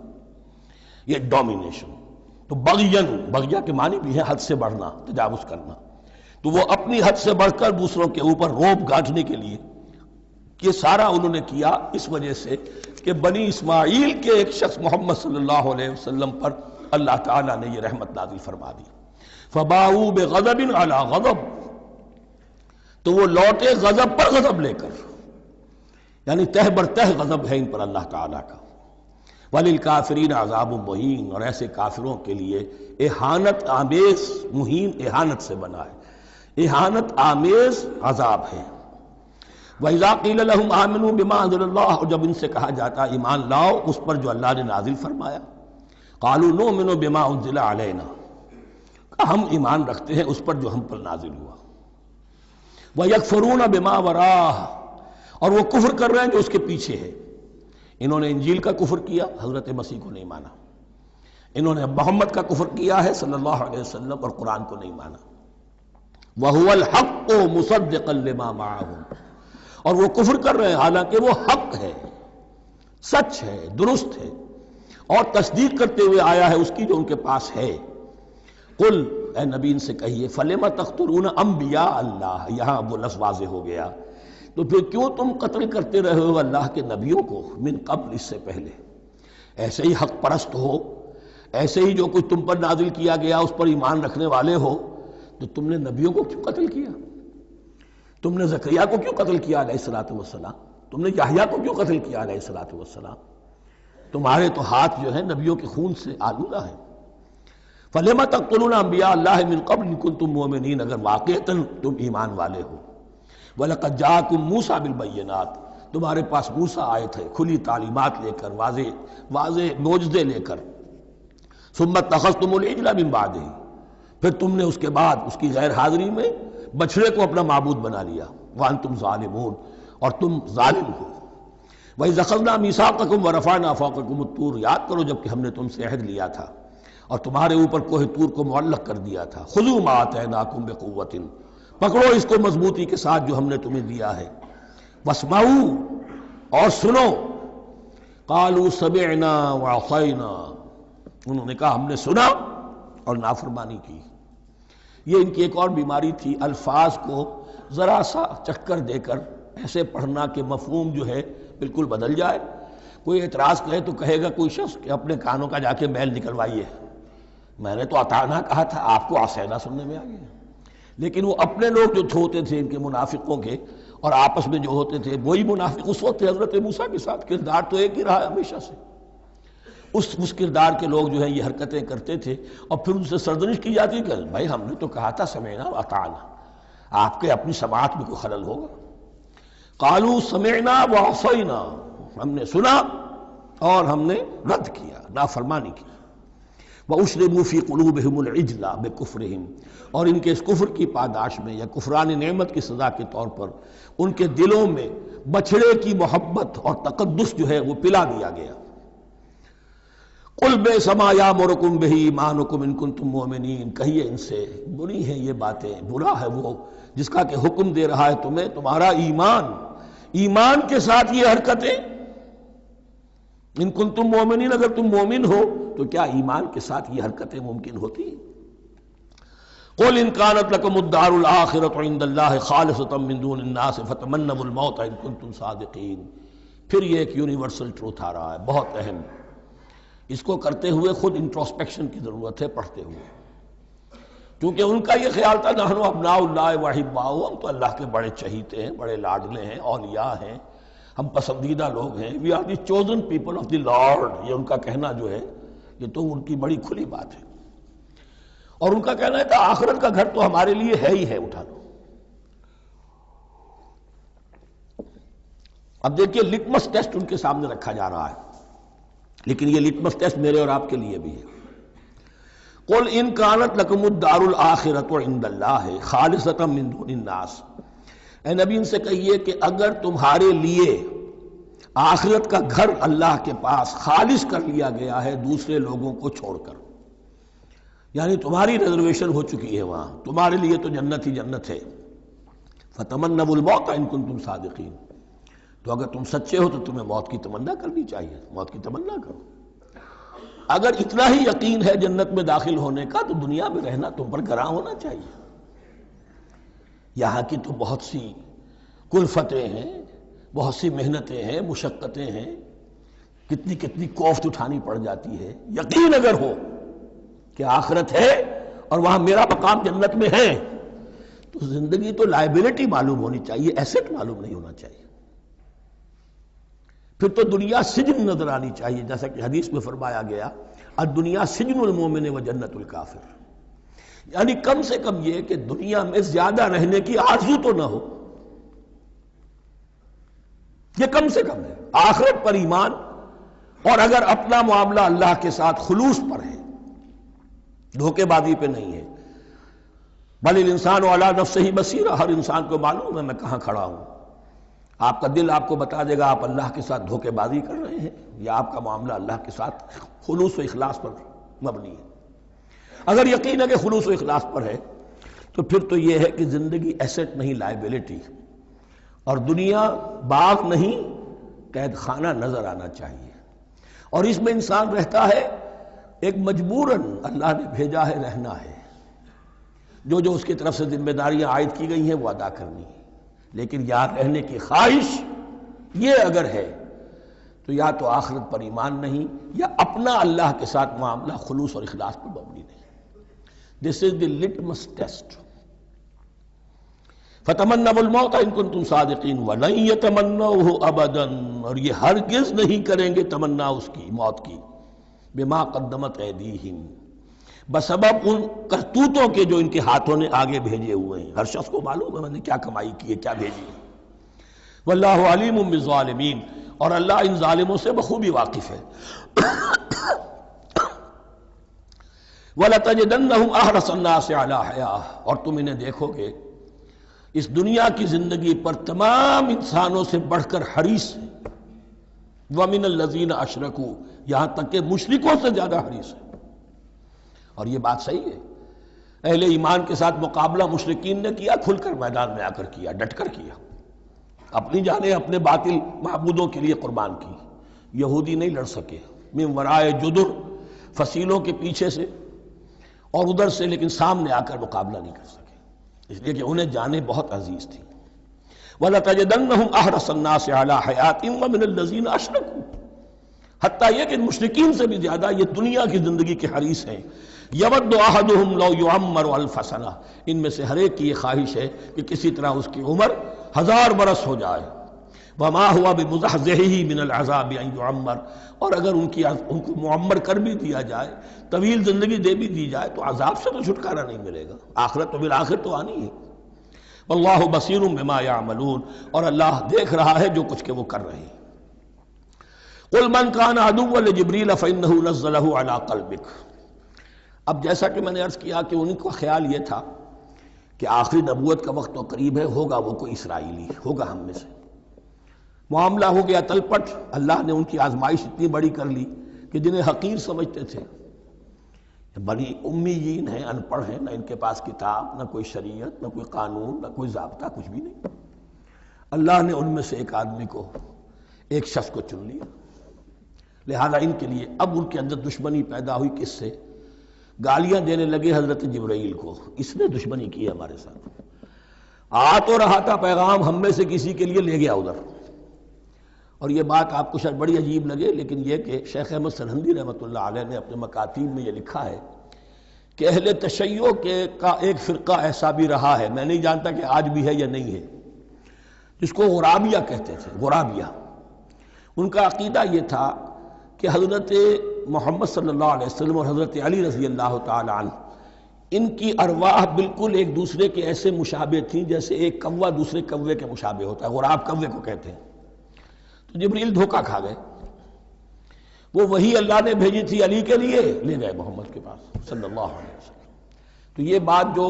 یہ ڈومینیشن۔ تو بغین، بغیا کے معنی بھی ہے حد سے بڑھنا، تجاوز کرنا۔ تو وہ اپنی حد سے بڑھ کر دوسروں کے اوپر روب گانٹھنے کے لیے یہ سارا انہوں نے کیا، اس وجہ سے کہ بنی اسماعیل کے ایک شخص محمد صلی اللہ علیہ وسلم پر اللہ تعالیٰ نے یہ رحمت نازل فرما دی۔ فَبَاءُوا بِغَضَبٍ عَلَىٰ غَضَبٍ، تو وہ لوٹے غضب پر غضب لے کر، یعنی تہ بر تہ غضب ہے ان پر اللہ تعالیٰ کا۔ وَلِلْكَافِرِينَ عَذَابٌ مُّهِينٌ، اور ایسے کافروں کے لیے اہانت آمیز، مہین اہانت سے بنا ہے، اہانت آمیز عذاب ہے۔ وَإِذَا قِيلَ لَهُمْ آمِنُوا بِمَا أَنزَلَ اللَّهُ، اور جب ان سے کہا جاتا ایمان لاؤ اس پر جو اللہ نے نازل فرمایا، قَالُوا نُؤْمِنُ بِمَا أُنزِلَ عَلَيْنَا، ہم ایمان رکھتے ہیں اس پر جو ہم پر نازل ہوا۔ وَيَكْفُرُونَ بِمَا وَرَاءَهُ، اور وہ کفر کر رہے ہیں جو اس کے پیچھے ہے۔ انہوں نے انجیل کا کفر کیا، حضرت مسیح کو نہیں مانا۔ انہوں نے محمد کا کفر کیا ہے صلی اللہ علیہ وسلم، اور قرآن کو نہیں مانا۔ وَهُوَ الْحَقُّ مُصَدِّقًا لِمَا مَعَهُمْ، اور وہ کفر کر رہے ہیں حالانکہ وہ حق ہے، سچ ہے، درست ہے، اور تصدیق کرتے ہوئے آیا ہے اس کی جو ان کے پاس ہے۔ قل، اے نبی ان سے کہیے، فَلِمَ تَقْتُلُونَ أَنبِيَاءَ اللَّهِ، یہاں وہ لفظ واضح ہو گیا، تو پھر کیوں تم قتل کرتے رہے ہو اللہ کے نبیوں کو، من قبل، اس سے پہلے۔ ایسے ہی حق پرست ہو، ایسے ہی جو کچھ تم پر نازل کیا گیا اس پر ایمان رکھنے والے ہو تو تم نے نبیوں کو کیوں قتل کیا؟ تم نے زکریا کو کیوں قتل کیا علیہ الصلوۃ والسلام؟ تم نے یحییٰ کو کیوں قتل کیا علیہ الصلوۃ والسلام؟ تمہارے تو ہاتھ جو ہے نبیوں کے خون سے آلودہ ہیں۔ فَلِمَ تَقْتُلُونَ أَنبِيَاءَ اللَّهِ مِن قَبْلِ إِن كُنتُم مُؤْمِنِينَ، اگر واقعتاً تم ایمان والے ہو۔ وَلَقَدْ جَاءَكُم مُوسَىٰ بِالْبَيِّنَاتِ، تمہارے پاس موسیٰ آئے تھے کھلی تعلیمات لے کر، واضح معجزے لے کر۔ ثُمَّ اتَّخَذْتُمُ الْعِجْلَ مِن بَعْدِهِ، پھر تم نے اس کے بعد اس کی غیر حاضری میں بچڑے کو اپنا معبود بنا لیا۔ وَأَنْتُمْ ظَالِمُونَ، اور تم ظالم ہو۔ وَإِذْ أَخَذْنَا مِيثَاقَكُمْ وَرَفَعْنَا فَوْقَكُمُ الطُّورَ، یاد کرو جب کہ ہم نے تم سے عہد لیا تھا اور تمہارے اوپر کوہ طور کو معلق کر دیا تھا۔ خُذُوا مَا آتَيْنَاكُمْ بِقُوَّةٍ، پکڑو اس کو مضبوطی کے ساتھ جو ہم نے تمہیں دیا ہے۔ وَاسْمَعُوا، اور سنو۔ قَالُوا سَمِعْنَا وَعَصَيْنَا، انہوں نے کہا ہم نے سنا اور نافرمانی کی۔ یہ ان کی ایک اور بیماری تھی، الفاظ کو ذرا سا چکر دے کر ایسے پڑھنا کہ مفہوم جو ہے بالکل بدل جائے۔ کوئی اعتراض کرے تو کہے گا کوئی شخص کہ اپنے کانوں کا جا کے میل نکلوائیے، میں نے تو اطعنا کہا تھا، آپ کو عصینا سننے میں آ گیا۔ لیکن وہ اپنے لوگ جو ہوتے تھے ان کے منافقوں کے، اور آپس میں جو ہوتے تھے وہی منافق اس وقت حضرت موسیٰ کے ساتھ، کردار تو ایک ہی رہا ہے ہمیشہ سے۔ اس کردار کے لوگ جو ہیں یہ حرکتیں کرتے تھے، اور پھر ان سے سرزنش کی جاتی کہ بھائی ہم نے تو کہا تھا سمعنا واطعنا، آپ کے اپنی سماعت میں کوئی خلل ہوگا۔ قالوا سمعنا وعصینا، ہم نے سنا اور ہم نے رد کیا، نافرمانی کی۔ وَأُشْرِبُوا فِي قُلُوبِهِمُ الْعِجْلَ بِكُفْرِهِمْ، اور ان کے اس کفر کی پاداش میں یا کفران نعمت کی سزا کے طور پر ان کے دلوں میں بچھڑے کی محبت اور تقدس جو ہے وہ پلا دیا گیا۔ قُلْ بِئْسَ مَا يَأْمُرُكُمْ بِهِ إِيمَانُكُمْ إِن كُنتُم مُؤْمِنِينَ، کہیے ان سے بری ہیں یہ باتیں، برا ہے وہ جس کا کہ حکم دے رہا ہے تمہیں تمہارا ایمان کے ساتھ یہ حرکتیں۔ ان کنتم مومنین، اگر تم مومن ہو تو کیا ایمان کے ساتھ یہ حرکتیں ممکن ہوتی ہیں؟ قل ان كانت لكم الدار الآخرة عند الله خالصة من دون الناس فتمنوا الموت ان كنتم صادقین۔ پھر یہ ایک یونیورسل ٹروتھ آ رہا ہے، بہت اہم، اس کو کرتے ہوئے خود انٹروسپیکشن کی ضرورت ہے پڑھتے ہوئے، کیونکہ ان کا یہ خیال تھا نحن ابناء اللہ واحباؤہ، ہم تو اللہ کے بڑے چہیتے ہیں، بڑے لاڈلے ہیں، اولیاء ہیں، ہم پسندیدہ لوگ ہیں، we are the chosen people of the lord, یہ ان کا کہنا جو ہے یہ تو ان کی بڑی کھلی بات ہے۔ اور ان کا کہنا ہے کہ آخرت کا گھر تو ہمارے لیے ہے ہی ہے، اٹھا لو۔ اب دیکھیے لٹمس ٹیسٹ ان کے سامنے رکھا جا رہا ہے، لیکن یہ لٹمس ٹیسٹ میرے اور آپ کے لیے بھی ہے۔ قل ان كانت لكم الدار الآخرة عند اللہ خالصة من دون الناس، اے نبی ان سے کہیے کہ اگر تمہارے لیے آخرت کا گھر اللہ کے پاس خالص کر لیا گیا ہے دوسرے لوگوں کو چھوڑ کر، یعنی تمہاری ریزرویشن ہو چکی ہے وہاں، تمہارے لیے تو جنت ہی جنت ہے، فتمنوا الموت ان کنتم صادقین، تو اگر تم سچے ہو تو تمہیں موت کی تمنا کرنی چاہیے، موت کی تمنا کرو۔ اگر اتنا ہی یقین ہے جنت میں داخل ہونے کا تو دنیا میں رہنا تم پر گراں ہونا چاہیے۔ یہاں کی تو بہت سی کلفتیں ہیں، بہت سی محنتیں ہیں، مشقتیں ہیں، کتنی کتنی کوفت اٹھانی پڑ جاتی ہے۔ یقین اگر ہو کہ آخرت ہے اور وہاں میرا مقام جنت میں ہے تو زندگی تو لائبلٹی معلوم ہونی چاہیے، ایسٹ معلوم نہیں ہونا چاہیے۔ پھر تو دنیا سجن نظر آنی چاہیے، جیسا کہ حدیث میں فرمایا گیا الدنیا سجن المومن و جنت الکافر، یعنی کم سے کم یہ کہ دنیا میں زیادہ رہنے کی آرزو تو نہ ہو، یہ کم سے کم ہے۔ آخرت پر ایمان، اور اگر اپنا معاملہ اللہ کے ساتھ خلوص پر ہے، دھوکے بازی پہ نہیں ہے، بل الانسان علی نفسہ بصیرہ، ہر انسان کو معلوم ہے میں کہاں کھڑا ہوں۔ آپ کا دل آپ کو بتا دے گا آپ اللہ کے ساتھ دھوکے بازی کر رہے ہیں یا آپ کا معاملہ اللہ کے ساتھ خلوص و اخلاص پر مبنی ہے۔ اگر یقین ہے کہ خلوص و اخلاص پر ہے تو پھر تو یہ ہے کہ زندگی ایسٹ نہیں لائبلٹی، اور دنیا باغ نہیں قید خانہ نظر آنا چاہیے، اور اس میں انسان رہتا ہے ایک مجبوراً اللہ نے بھیجا ہے رہنا ہے، جو جو اس کی طرف سے ذمہ داریاں عائد کی گئی ہیں وہ ادا کرنی ہے، لیکن یہاں رہنے کی خواہش یہ اگر ہے تو تو یا تو آخرت پر ایمان نہیں یا اپنا اللہ کے ساتھ معاملہ خلوص اور اخلاص پر مبنی نہیں. دس از دی لٹمس ٹیسٹ. فَتَمَنَّوُا الْمَوْتَ إِن كُنتُمْ صَادِقِينَ وَلَن يَتَمَنَّوْهُ أَبَدًا، اور یہ ہرگز نہیں کریں گے تمنا اس کی موت کی، بِمَا قَدَّمَتْ أَيْدِيهِمْ، بسبب ان کرتوتوں کے جو ان کے ہاتھوں نے آگے بھیجے ہوئے ہیں. ہر شخص کو معلوم ہے میں نے کیا کمائی کی ہے، کیا بھیجی ہے. واللہ علیم بالظالمین، اور اللہ ان ظالموں سے بخوبی واقف ہے. وَلَتَجِدَنَّهُمْ أَحْرَصَ النَّاسِ عَلَىٰ حَيَاةٍ، اور تم انہیں دیکھو گے اس دنیا کی زندگی پر تمام انسانوں سے بڑھ کر حریص ہے. وَمِنَ الَّذِينَ أَشْرَكُوا، یہاں تک کہ مشرکوں سے زیادہ حریص ہے. اور یہ بات صحیح ہے. اہل ایمان کے ساتھ مقابلہ مشرکین نے کیا، کھل کر میدان میں آ کر کیا، ڈٹ کر کیا، اپنی جانیں اپنے باطل معبودوں کے لیے قربان کی. یہودی نہیں لڑ سکے، من ورائے جدر، فصیلوں کے پیچھے سے اور ادھر سے، لیکن سامنے آ کر مقابلہ نہیں کر سکے، اس لیے کہ انہیں جانیں بہت عزیز تھی. وَلَتَجِدَنَّهُمْ أَحْرَصَ النَّاسِ عَلَىٰ حَيَاةٍ وَمِنَ الَّذِينَ أَشْرَكُوا، حتیٰ یہ کہ مشرکین سے بھی زیادہ یہ دنیا کی زندگی کے حریص ہیں. یود احدہم لو یعمر الف سنہ، ان میں سے ہر ایک کی یہ خواہش ہے کہ کسی طرح اس کی عمر 1000 برس ہو جائے. وما ہوا بمزحزحہ من العذاب ان یعمر، اور اگر ان کو معمر کر بھی دیا جائے، طویل زندگی دے بھی دی جائے، تو عذاب سے تو چھٹکارا نہیں ملے گا. آخرت تو بالآخر تو آنی ہے. واللہ بصیر بما یعملون، اور اللہ دیکھ رہا ہے جو کچھ کہ وہ کر رہے ہیں. قل من کان عدوا لجبریل فانہ نزلہ علی قلبک. اب جیسا کہ میں نے عرض کیا کہ ان کا خیال یہ تھا کہ آخری نبوت کا وقت تو قریب ہے، ہوگا وہ کوئی اسرائیلی، ہوگا ہم میں سے. معاملہ ہو گیا تلپٹ. اللہ نے ان کی آزمائش اتنی بڑی کر لی کہ جنہیں حقیر سمجھتے تھے، بڑی امیین ہیں، ان پڑھ ہیں، نہ ان کے پاس کتاب، نہ کوئی شریعت، نہ کوئی قانون، نہ کوئی ضابطہ، کچھ بھی نہیں. اللہ نے ان میں سے ایک آدمی کو، ایک شخص کو چن لیا. لہذا ان کے لیے اب ان کے اندر دشمنی پیدا ہوئی. کس سے؟ گالیاں دینے لگے حضرت جبرائیل کو، اس نے دشمنی کی ہے ہمارے ساتھ. آ تو رہا تھا پیغام ہم میں سے کسی کے لیے، لے گیا ادھر. اور یہ بات آپ کو شاید بڑی عجیب لگے، لیکن یہ کہ شیخ احمد سرہندی رحمۃ اللہ علیہ نے اپنے مکاتیب میں یہ لکھا ہے کہ اہل تشیع کا ایک فرقہ ایسا بھی رہا ہے، میں نہیں جانتا کہ آج بھی ہے یا نہیں ہے، جس کو غرابیہ کہتے تھے. غرابیہ، ان کا عقیدہ یہ تھا کہ حضرت محمد صلی اللہ علیہ وسلم اور حضرت علی رضی اللہ تعالی عنہ، ان کی ارواح بالکل ایک دوسرے کے ایسے مشابہ تھیں جیسے ایک کوا دوسرے کوے کے مشابہ ہوتا ہے. غراب کوے کو کہتے ہیں. تو جبریل دھوکہ کھا گئے. وہ وہی اللہ نے بھیجی تھی علی کے لیے، لے گئے محمد کے پاس صلی اللہ علیہ وسلم. تو یہ بات جو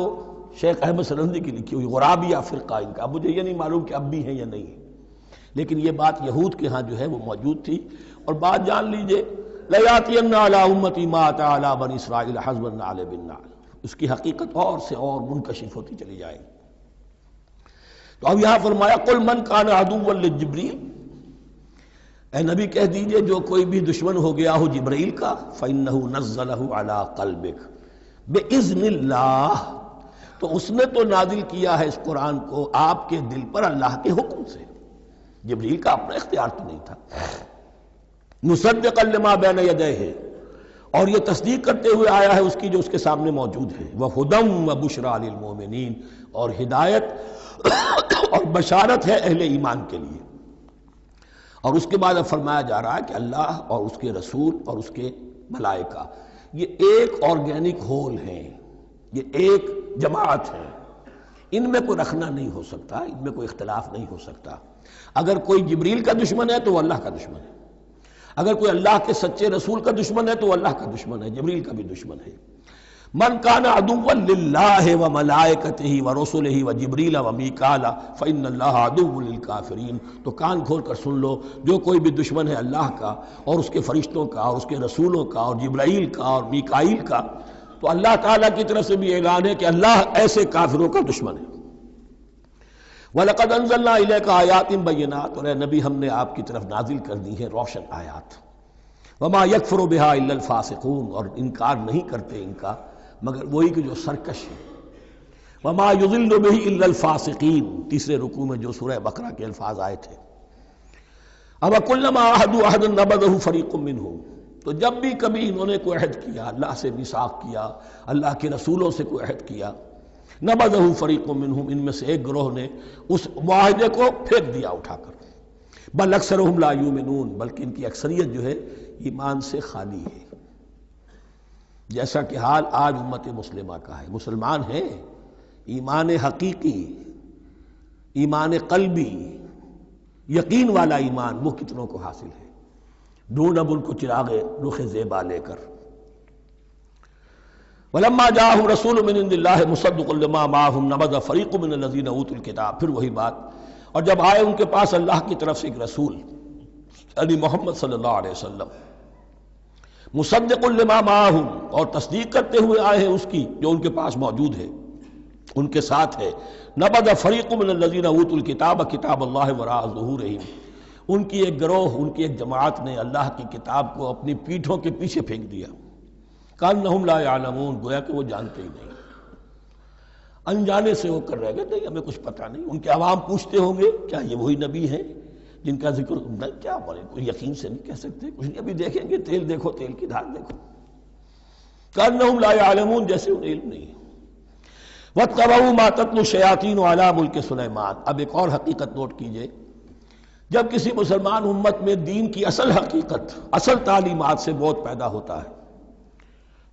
شیخ احمد سرہندی کی لکھی ہوئی غرابیہ فرقہ ان کا، مجھے یہ نہیں معلوم کہ اب بھی ہیں یا نہیں ہے، لیکن یہ بات یہود کے ہاں جو ہے وہ موجود تھی. اور بات جان لیجئے، لَيَأْتِيَنَّ عَلَىٰ أُمَّتِي مَا أَتَىٰ عَلَىٰ بَنِي إِسْرَائِيلَ حَسْبَ النَّعْلِ بِالنَّعْلِ، اس کی حقیقت اور سے اور منکشف ہوتی چلی جائے گی. تو اب یہاں فرمایا قُلْ مَنْ كَانَ عَدُوًّا لِجِبْرِيلَ، اے نبی کہہ دیجئے جو کوئی بھی دشمن ہو گیا ہو جبرائیل کا، فَإِنَّهُ نَزَّلَهُ عَلَىٰ قَلْبِكَ بِإِذْنِ اللَّهِ، تو اس نے تو نازل کیا ہے اس قرآن کو آپ کے دل پر اللہ کے حکم سے. جبرائیل کا اپنا اختیار تو نہیں تھا. مصدقا لما بین یدیہ، اور یہ تصدیق کرتے ہوئے آیا ہے اس کی جو اس کے سامنے موجود ہے. وہدی وبشریٰ للمؤمنین، اور ہدایت اور بشارت ہے اہل ایمان کے لیے. اور اس کے بعد اب فرمایا جا رہا ہے کہ اللہ اور اس کے رسول اور اس کے ملائکہ یہ ایک آرگینک ہول ہیں، یہ ایک جماعت ہے. ان میں کوئی رکھنا نہیں ہو سکتا، ان میں کوئی اختلاف نہیں ہو سکتا. اگر کوئی جبریل کا دشمن ہے تو وہ اللہ کا دشمن ہے، اگر کوئی اللہ کے سچے رسول کا دشمن ہے تو وہ اللہ کا دشمن ہے، جبریل کا بھی دشمن ہے. من کان عدوا للہ وملائکتہ ورسلہ وجبریل ومیکال فإن اللہ عدو للکافرین. تو کان کھول کر سن لو، جو کوئی بھی دشمن ہے اللہ کا اور اس کے فرشتوں کا اور اس کے رسولوں کا اور جبرائیل کا اور میکائیل کا، تو اللہ تعالیٰ کی طرف سے بھی اعلان ہے کہ اللہ ایسے کافروں کا دشمن ہے. وَلَقَدْ أَنزَلْنَا إِلَيْكَ آيَاتٍ بَيِّنَاتٍ، اور اے نبی ہم نے آپ کی طرف نازل کر دی ہیں روشن آیات. وَمَا يَكْفُرُ بِهَا إِلَّا الْفَاسِقُونَ، اور انکار نہیں کرتے ان کا مگر وہی کہ جو سرکش ہیں. وَمَا يُضِلُّ بِهِ إِلَّا الْفَاسِقِينَ، تیسرے رکوع میں جو سورہ بقرہ کے الفاظ آئے تھے. اب کلما عہدوا عہدا نبذہ فریق منہم، تو جب بھی کبھی انہوں نے کوئی عہد کیا، اللہ سے میثاق کیا، اللہ کے رسولوں سے کوئی عہد کیا، نبذہ فریق منہم، ان میں سے ایک گروہ نے اس معاہدے کو پھینک دیا اٹھا کر، بل اکثرہم لا یؤمنون، بلکہ ان کی اکثریت جو ہے ایمان سے خالی ہے، جیسا کہ حال آج امت مسلمہ کا ہے۔ مسلمان ہیں، ایمان حقیقی، ایمان قلبی، یقین والا ایمان وہ کتنوں کو حاصل ہے؟ ڈھونڈ اب ان کو چراغ رخ زیبا لے کر۔ وَلَمَّا جَاءَهُمْ رَسُولٌ مِّنْ عِندِ اللَّهِ مُصَدِّقٌ لِّمَا مَعَهُمْ نَبَذَ فَرِيقٌ مِّنَ الَّذِينَ أُوتُوا الْكِتَابَ، پھر وہی بات، اور جب آئے ان کے پاس اللہ کی طرف سے ایک رسول یعنی محمد صلی اللہ علیہ وسلم، مصدق لما معہم، اور تصدیق کرتے ہوئے آئے ہیں اس کی جو ان کے پاس موجود ہے، ان کے ساتھ ہے، نبذ فریق من الذین اوتوا الکتاب کتاب اللہ وراء ظہورہم، ان کی ایک گروہ، ان کی ایک جماعت نے اللہ کی کتاب کو اپنی پیٹھوں کے پیچھے پھینک دیا، کأنہم لا یعلمون، گویا کہ وہ جانتے ہی نہیں، انجانے سے ہو کر رہ گئے، نہیں ہمیں کچھ پتہ نہیں۔ ان کے عوام پوچھتے ہوں گے کیا یہ وہی نبی ہیں جن کا ذکر، نہیں کیا بولے، کوئی یقین سے نہیں کہہ سکتے، کچھ نہیں، ابھی دیکھیں گے، تیل دیکھو، تیل کی دھار دیکھو، کأنہم لا یعلمون، جیسے انہیں علم نہیں ہے۔ وَاتَّبَعُوا مَا تَتْلُو الشَّيَاطِينُ عَلَىٰ مُلْكِ سُلَيْمَانَ، اب ایک اور حقیقت نوٹ کیجئے، جب کسی مسلمان امت میں دین کی اصل حقیقت، اصل تعلیمات سے بہت پیدا ہوتا ہے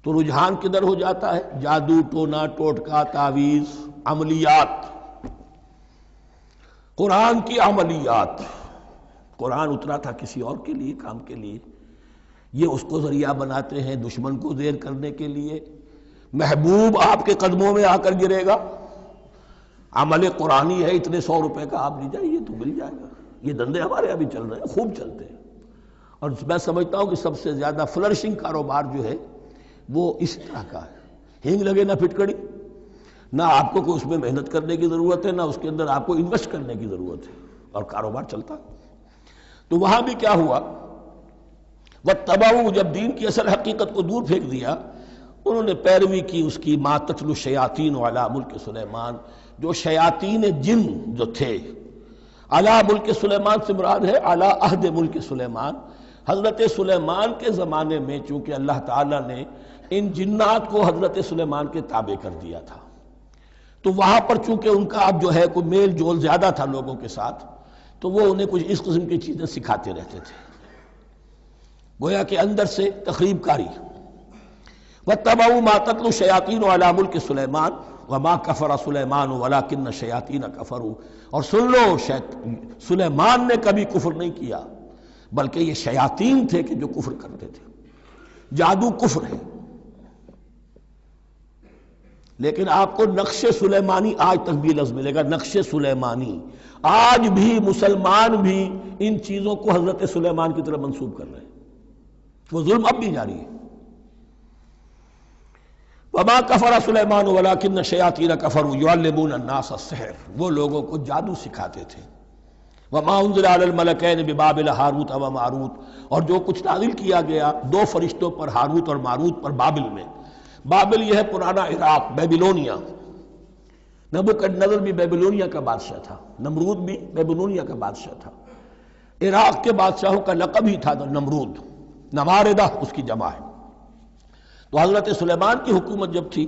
تو رجحان کدھر ہو جاتا ہے؟ جادو، ٹونا، ٹوٹکا، تعویذ، عملیات، قرآن کی عملیات۔ قرآن اترا تھا کسی اور کے لیے، کام کے لیے، یہ اس کو ذریعہ بناتے ہیں دشمن کو زیر کرنے کے لیے۔ محبوب آپ کے قدموں میں آ کر گرے گا، عمل قرآنی ہے، اتنے 100 روپے کا آپ لے جائیے تو مل جائے گا۔ یہ دندے ہمارے ابھی چل رہے ہیں، خوب چلتے ہیں، اور میں سمجھتا ہوں کہ سب سے زیادہ فلرشنگ کاروبار جو ہے وہ اس طرح کا ہے۔ ہینگ لگے نہ پھٹکڑی، نہ آپ کو کوئی اس میں محنت کرنے کی ضرورت ہے، نہ اس کے اندر آپ کو انویسٹ کرنے کی ضرورت ہے، اور کاروبار چلتا ہے۔ تو وہاں بھی کیا ہوا، وَاتَّبَعُوا، جب دین کی اصل حقیقت کو دور پھینک دیا، انہوں نے پیروی کی اس کی، مَا تَتْلُو الشَّيَاطِينُ عَلَىٰ مُلْكِ سُلَيْمَانَ، جو شیاطین جن جو تھے، عَلَىٰ مُلْكِ سُلَيْمَانَ سے مراد ہے عَلَىٰ عہد ملک سلیمان، حضرت سلیمان کے زمانے میں چونکہ اللہ تعالیٰ نے ان جنات کو حضرت سلیمان کے تابع کر دیا تھا، تو وہاں پر چونکہ ان کا اب جو ہے کوئی میل جول زیادہ تھا لوگوں کے ساتھ، تو وہ انہیں کچھ اس قسم کی چیزیں سکھاتے رہتے تھے، گویا کہ اندر سے تخریب کاری۔ وَاتَّبَعُوا مَا تَتْلُو الشَّيَاطِينُ عَلَىٰ مُلْكِ سُلَيْمَانَ وَمَا كَفَرَ سُلَيْمَانُ وَلَٰكِنَّ الشَّيَاطِينَ كَفَرُوا، اور سن لو، سلیمان نے کبھی کفر نہیں کیا، بلکہ یہ شیاطین تھے کہ جو کفر کرتے تھے۔ جادو کفر ہے، لیکن آپ کو نقش سلیمانی آج تک بھی لفظ ملے گا، نقش سلیمانی۔ آج بھی مسلمان بھی ان چیزوں کو حضرت سلیمان کی طرف منسوب کر رہے ہیں، وہ ظلم اب بھی جاری ہے۔ وَمَا كَفَرَ سُلَيْمَانُ وَلَٰكِنَّ الشَّيَاطِينَ كَفَرُوا يُعَلِّمُونَ النَّاسَ السِّحْرَ، وہ لوگوں کو جادو سکھاتے تھے۔ وَمَا أُنزِلَ عَلَى الْمَلَكَيْنِ بِبَابِلَ هَارُوتَ وَمَارُوتَ، اور جو کچھ نازل کیا گیا 2 فرشتوں پر، ہاروت اور ماروت پر، بابل میں۔ بابل یہ ہے پرانا عراق، بیبلونیا۔ نبوکدنضر بھی بیبلونیا کا بادشاہ تھا، نمرود بھی بیبلونیا کا بادشاہ تھا، عراق کے بادشاہوں کا لقب ہی تھا نمرود، نماردہ اس کی جمع ہے۔ تو حضرت سلیمان کی حکومت جب تھی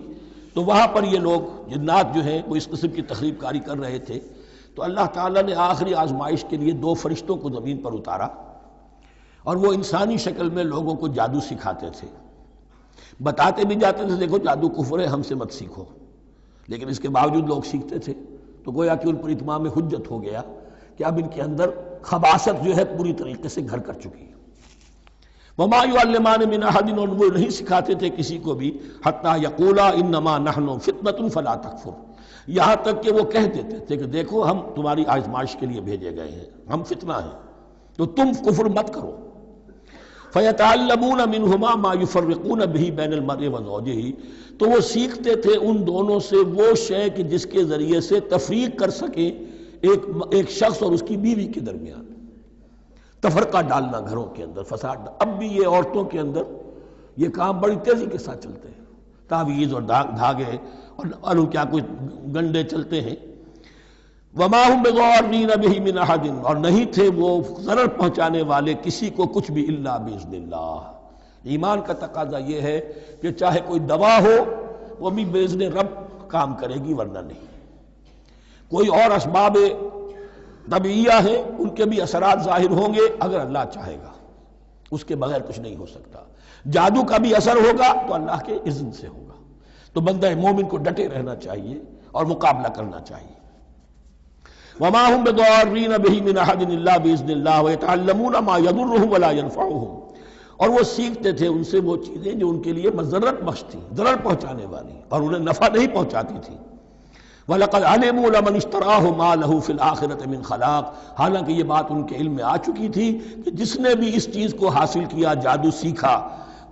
تو وہاں پر یہ لوگ جنات جو ہیں وہ اس قسم کی تخریب کاری کر رہے تھے، تو اللہ تعالیٰ نے آخری آزمائش کے لیے 2 فرشتوں کو زمین پر اتارا، اور وہ انسانی شکل میں لوگوں کو جادو سکھاتے تھے، بتاتے بھی جاتے تھے دیکھو جادو کفر ہے، ہم سے مت سیکھو، لیکن اس کے باوجود لوگ سیکھتے تھے، تو گویا کہ ان پر اتمام حجت ہو گیا کہ اب ان کے اندر خباثت جو ہے پوری طریقے سے گھر کر چکی ہے۔ وَمَا يُعَلِّمَانِ مِنْ أَحَدٍ، اور وہ نہیں سکھاتے تھے کسی کو بھی، حَتَّىٰ يَقُولَا إِنَّمَا نَحْنُ فِتْنَةٌ فَلَا تَكْفُرْ، یہاں تک کہ وہ کہہ دیتے تھے کہ دیکھو ہم تمہاری آزمائش کے لیے بھیجے گئے ہیں، ہم فتنہ ہیں، تو تم کفر مت کرو۔ فَيَتَعَلَّمُونَ مِنْهُمَا مَا يُفَرِّقُونَ بِهِ بَيْنَ الْمَرْءِ وَزَوْجِهِ، تو وہ سیکھتے تھے ان دونوں سے وہ شے کہ جس کے ذریعے سے تفریق کر سکیں ایک شخص اور اس کی بیوی کے درمیان، تفرقہ ڈالنا گھروں کے اندر، فساد۔ اب بھی یہ عورتوں کے اندر یہ کام بڑی تیزی کے ساتھ چلتے ہیں، تعویذ اور دھاگے اور کیا کوئی گنڈے چلتے ہیں۔ وما هم بضارین بہ من احد، اور نہیں تھے وہ ضرر پہنچانے والے کسی کو کچھ بھی الا باذن اللہ۔ ایمان کا تقاضا یہ ہے کہ چاہے کوئی دوا ہو وہ بھی باذن رب کام کرے گی، ورنہ نہیں۔ کوئی اور اسباب طبیعیہ ہیں، ان کے بھی اثرات ظاہر ہوں گے اگر اللہ چاہے گا، اس کے بغیر کچھ نہیں ہو سکتا۔ جادو کا بھی اثر ہوگا تو اللہ کے اذن سے ہوگا۔ تو بندہ مومن کو ڈٹے رہنا چاہیے اور مقابلہ کرنا چاہیے۔ وما هم بضارین بہ من احد الا باذن اللہ ویتعلمون ما یضرهم ولا ينفعهم، اور وہ سیکھتے تھے ان سے وہ چیزیں جو ان کے لیے مضرت بخش تھیں، ضرر پہنچانے والی، اور انہیں نفع نہیں پہنچاتی تھی۔ وَلَقَدْ عَلِمُوا لَمَنِ اشْتَرَاهُ مَا لَهُ فِي الْآخِرَةِ مِنْ خَلَاقٍ، حالانکہ یہ بات ان کے علم میں آ چکی تھی کہ جس نے بھی اس چیز کو حاصل کیا، جادو سیکھا،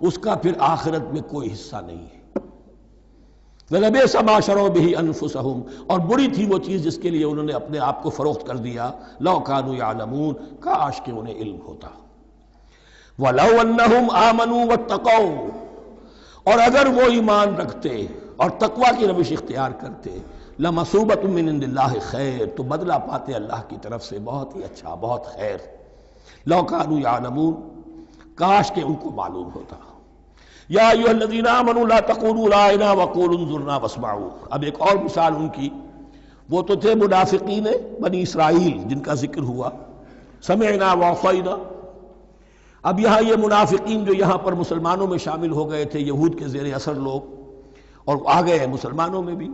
اس کا پھر آخرت میں کوئی حصہ نہیں ہے۔ وَلَبِئْسَ مَا شَرَوْا بِهِ أَنفُسَهُمْ، اور بری تھی وہ چیز جس کے لیے انہوں نے اپنے آپ کو فروخت کر دیا۔ لَوْ كَانُوا يَعْلَمُونَ، کاش کہ انہیں علم ہوتا۔ وَلَوْ أَنَّهُمْ آمَنُوا وَاتَّقَوْا، اور اگر وہ ایمان رکھتے اور تقوی کی روش اختیار کرتے، لَمَثُوبَةٌ مِّنْ عِندِ اللَّهِ خَيْرٌ، تو بدلہ پاتے اللہ کی طرف سے بہت ہی اچھا، بہت خیر۔ لَوْ كَانُوا يَعْلَمُونَ، کاش کہ ان کو معلوم ہوتا۔ یا ایھا الذین آمنوا لا تقولوا رائنا وقولوا انظرنا واسمعوا، اب ایک اور مثال ان کی، وہ تو تھے منافقین بنی اسرائیل جن کا ذکر ہوا، سمعنا وعصینا۔ اب یہاں یہ منافقین جو یہاں پر مسلمانوں میں شامل ہو گئے تھے، یہود کے زیر اثر لوگ، اور آ گئے ہیں مسلمانوں میں بھی۔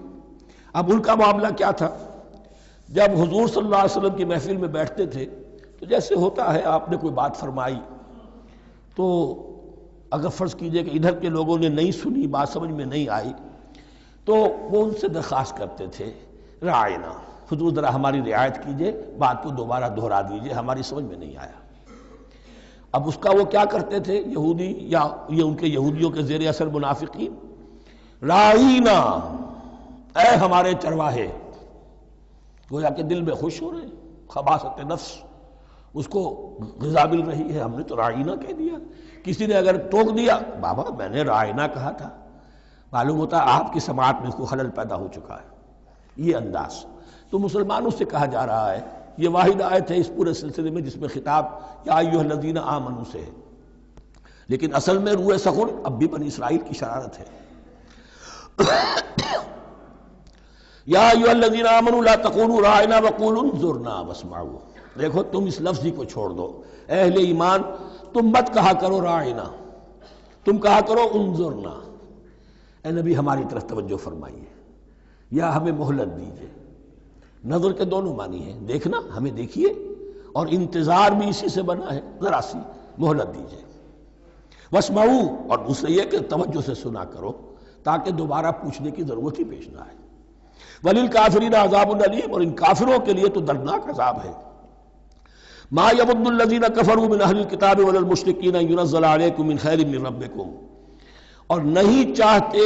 اب ان کا معاملہ کیا تھا؟ جب حضور صلی اللہ علیہ وسلم کی محفل میں بیٹھتے تھے تو جیسے ہوتا ہے، آپ نے کوئی بات فرمائی تو اگر فرض کیجئے کہ ادھر کے لوگوں نے نہیں سنی، بات سمجھ میں نہیں آئی، تو وہ ان سے درخواست کرتے تھے رعاینا، حضور ذرا ہماری رعایت کیجئے، بات کو دوبارہ دہرا دیجئے، ہماری سمجھ میں نہیں آیا۔ اب اس کا وہ کیا کرتے تھے یہودی، یا یہ ان کے یہودیوں کے زیر اثر منافقین، رعاینا، اے ہمارے چرواہے، گویا کہ دل میں خوش ہو رہے ہیں، خباثت نفس اس کو غذا مل رہی ہے، ہم نے تو رعاینا کہہ دیا۔ کسی نے اگر ٹوک دیا، بابا میں نے رعاینا کہا تھا، معلوم ہوتا ہے آپ کی سماعت میں اس کو خلل پیدا ہو چکا ہے، یہ انداز۔ تو مسلمانوں سے کہا جا رہا ہے، یہ واحد آیت ہے اس پورے سلسلے میں جس میں خطاب یا ایھا الذین آمنوا سے ہے، لیکن اصل میں روح سخن اب بھی بنی اسرائیل کی شرارت ہے۔ یا ایھا الذین آمنوا لا تقولوا رعاینا وقولوا انظرنا واسمعوا، دیکھو تم اس لفظ ہی کو چھوڑ دو، اہل ایمان تم مت کہا کرو رعاینا، تم کہا کرو انظرنا، اے نبی ہماری طرف توجہ فرمائیے، یا ہمیں مہلت دیجیے۔ نظر کے دونوں معنی ہیں، دیکھنا، ہمیں دیکھیے، اور انتظار بھی اسی سے بنا ہے، ذرا سی مہلت دیجیے۔ واسمعوا، اور دوسرے یہ کہ توجہ سے سنا کرو تاکہ دوبارہ پوچھنے کی ضرورت ہی پیش نہ آئے۔ وللکافرین عذاب علیم، اور ان کافروں کے لیے تو دردناک عذاب ہے۔ ما یود الذین کفروا من اہل الکتاب ولا المشرکین ان ینزل علیکم من خیر من ربکم، اور نہیں چاہتے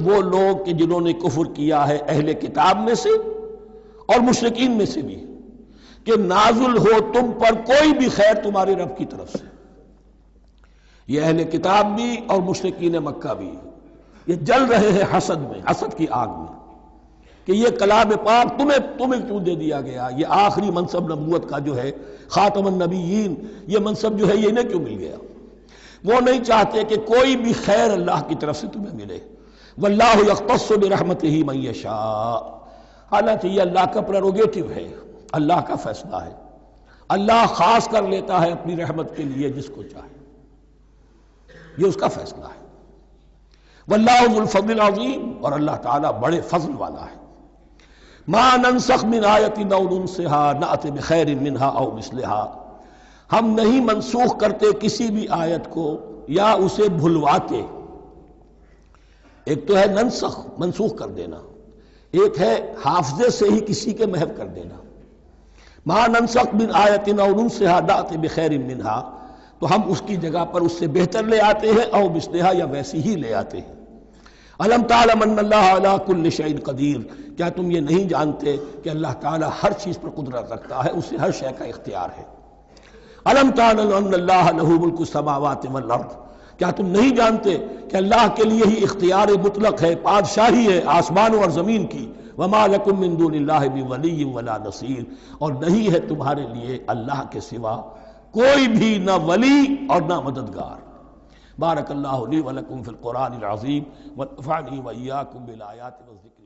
وہ لوگ کہ جنہوں نے کفر کیا ہے اہل کتاب میں سے اور مشرکین میں سے بھی، کہ نازل ہو تم پر کوئی بھی خیر تمہارے رب کی طرف سے۔ یہ اہل کتاب بھی اور مشرکین مکہ بھی، یہ جل رہے ہیں حسد میں، حسد کی آگ میں، کہ یہ کلام پاک تمہیں کیوں دے دیا گیا، یہ آخری منصب نبوت کا جو ہے، خاتم النبیین، یہ منصب جو ہے یہ انہیں کیوں مل گیا؟ وہ نہیں چاہتے کہ کوئی بھی خیر اللہ کی طرف سے تمہیں ملے۔ واللہ یختص برحمتہ من یشاء، حالانکہ یہ اللہ کا پریروگیٹو ہے، اللہ کا فیصلہ ہے، اللہ خاص کر لیتا ہے اپنی رحمت کے لیے جس کو چاہے، یہ اس کا فیصلہ ہے۔ واللہ ذو الفضل العظیم، اور اللہ تعالیٰ بڑے فضل والا ہے۔ ما ننسخ من آیت او ننسها نأت بخیر منها او مثلها، ہم نہیں منسوخ کرتے کسی بھی آیت کو یا اسے بھلواتے۔ ایک تو ہے ننسخ، منسوخ کر دینا، ایک ہے حافظے سے ہی کسی کے محو کر دینا۔ ما ننسخ من آیت او ننسها نأت بخیر منها، تو ہم اس کی جگہ پر اس سے بہتر لے آتے ہیں، او مثلها یا ویسی ہی لے آتے ہیں۔ الم تعلم ان اللہ علی کل شیء قدیر، کیا تم یہ نہیں جانتے کہ اللہ تعالیٰ ہر چیز پر قدرت رکھتا ہے، اسے ہر شے کا اختیار ہے۔ الم تعلم ان اللہ لہ ملک السماوات والارض، کیا تم نہیں جانتے کہ اللہ کے لیے ہی اختیار مطلق ہے، بادشاہی ہے آسمانوں اور زمین کی۔ وما لکم من دون اللہ من ولی ولا نصیر، اور نہیں ہے تمہارے لیے اللہ کے سوا کوئی بھی نہ ولی اور نہ مددگار۔ بارک اللہ لی ولکم فی القرآن العظیم ونفعنی وإیاکم بالآیات والذکر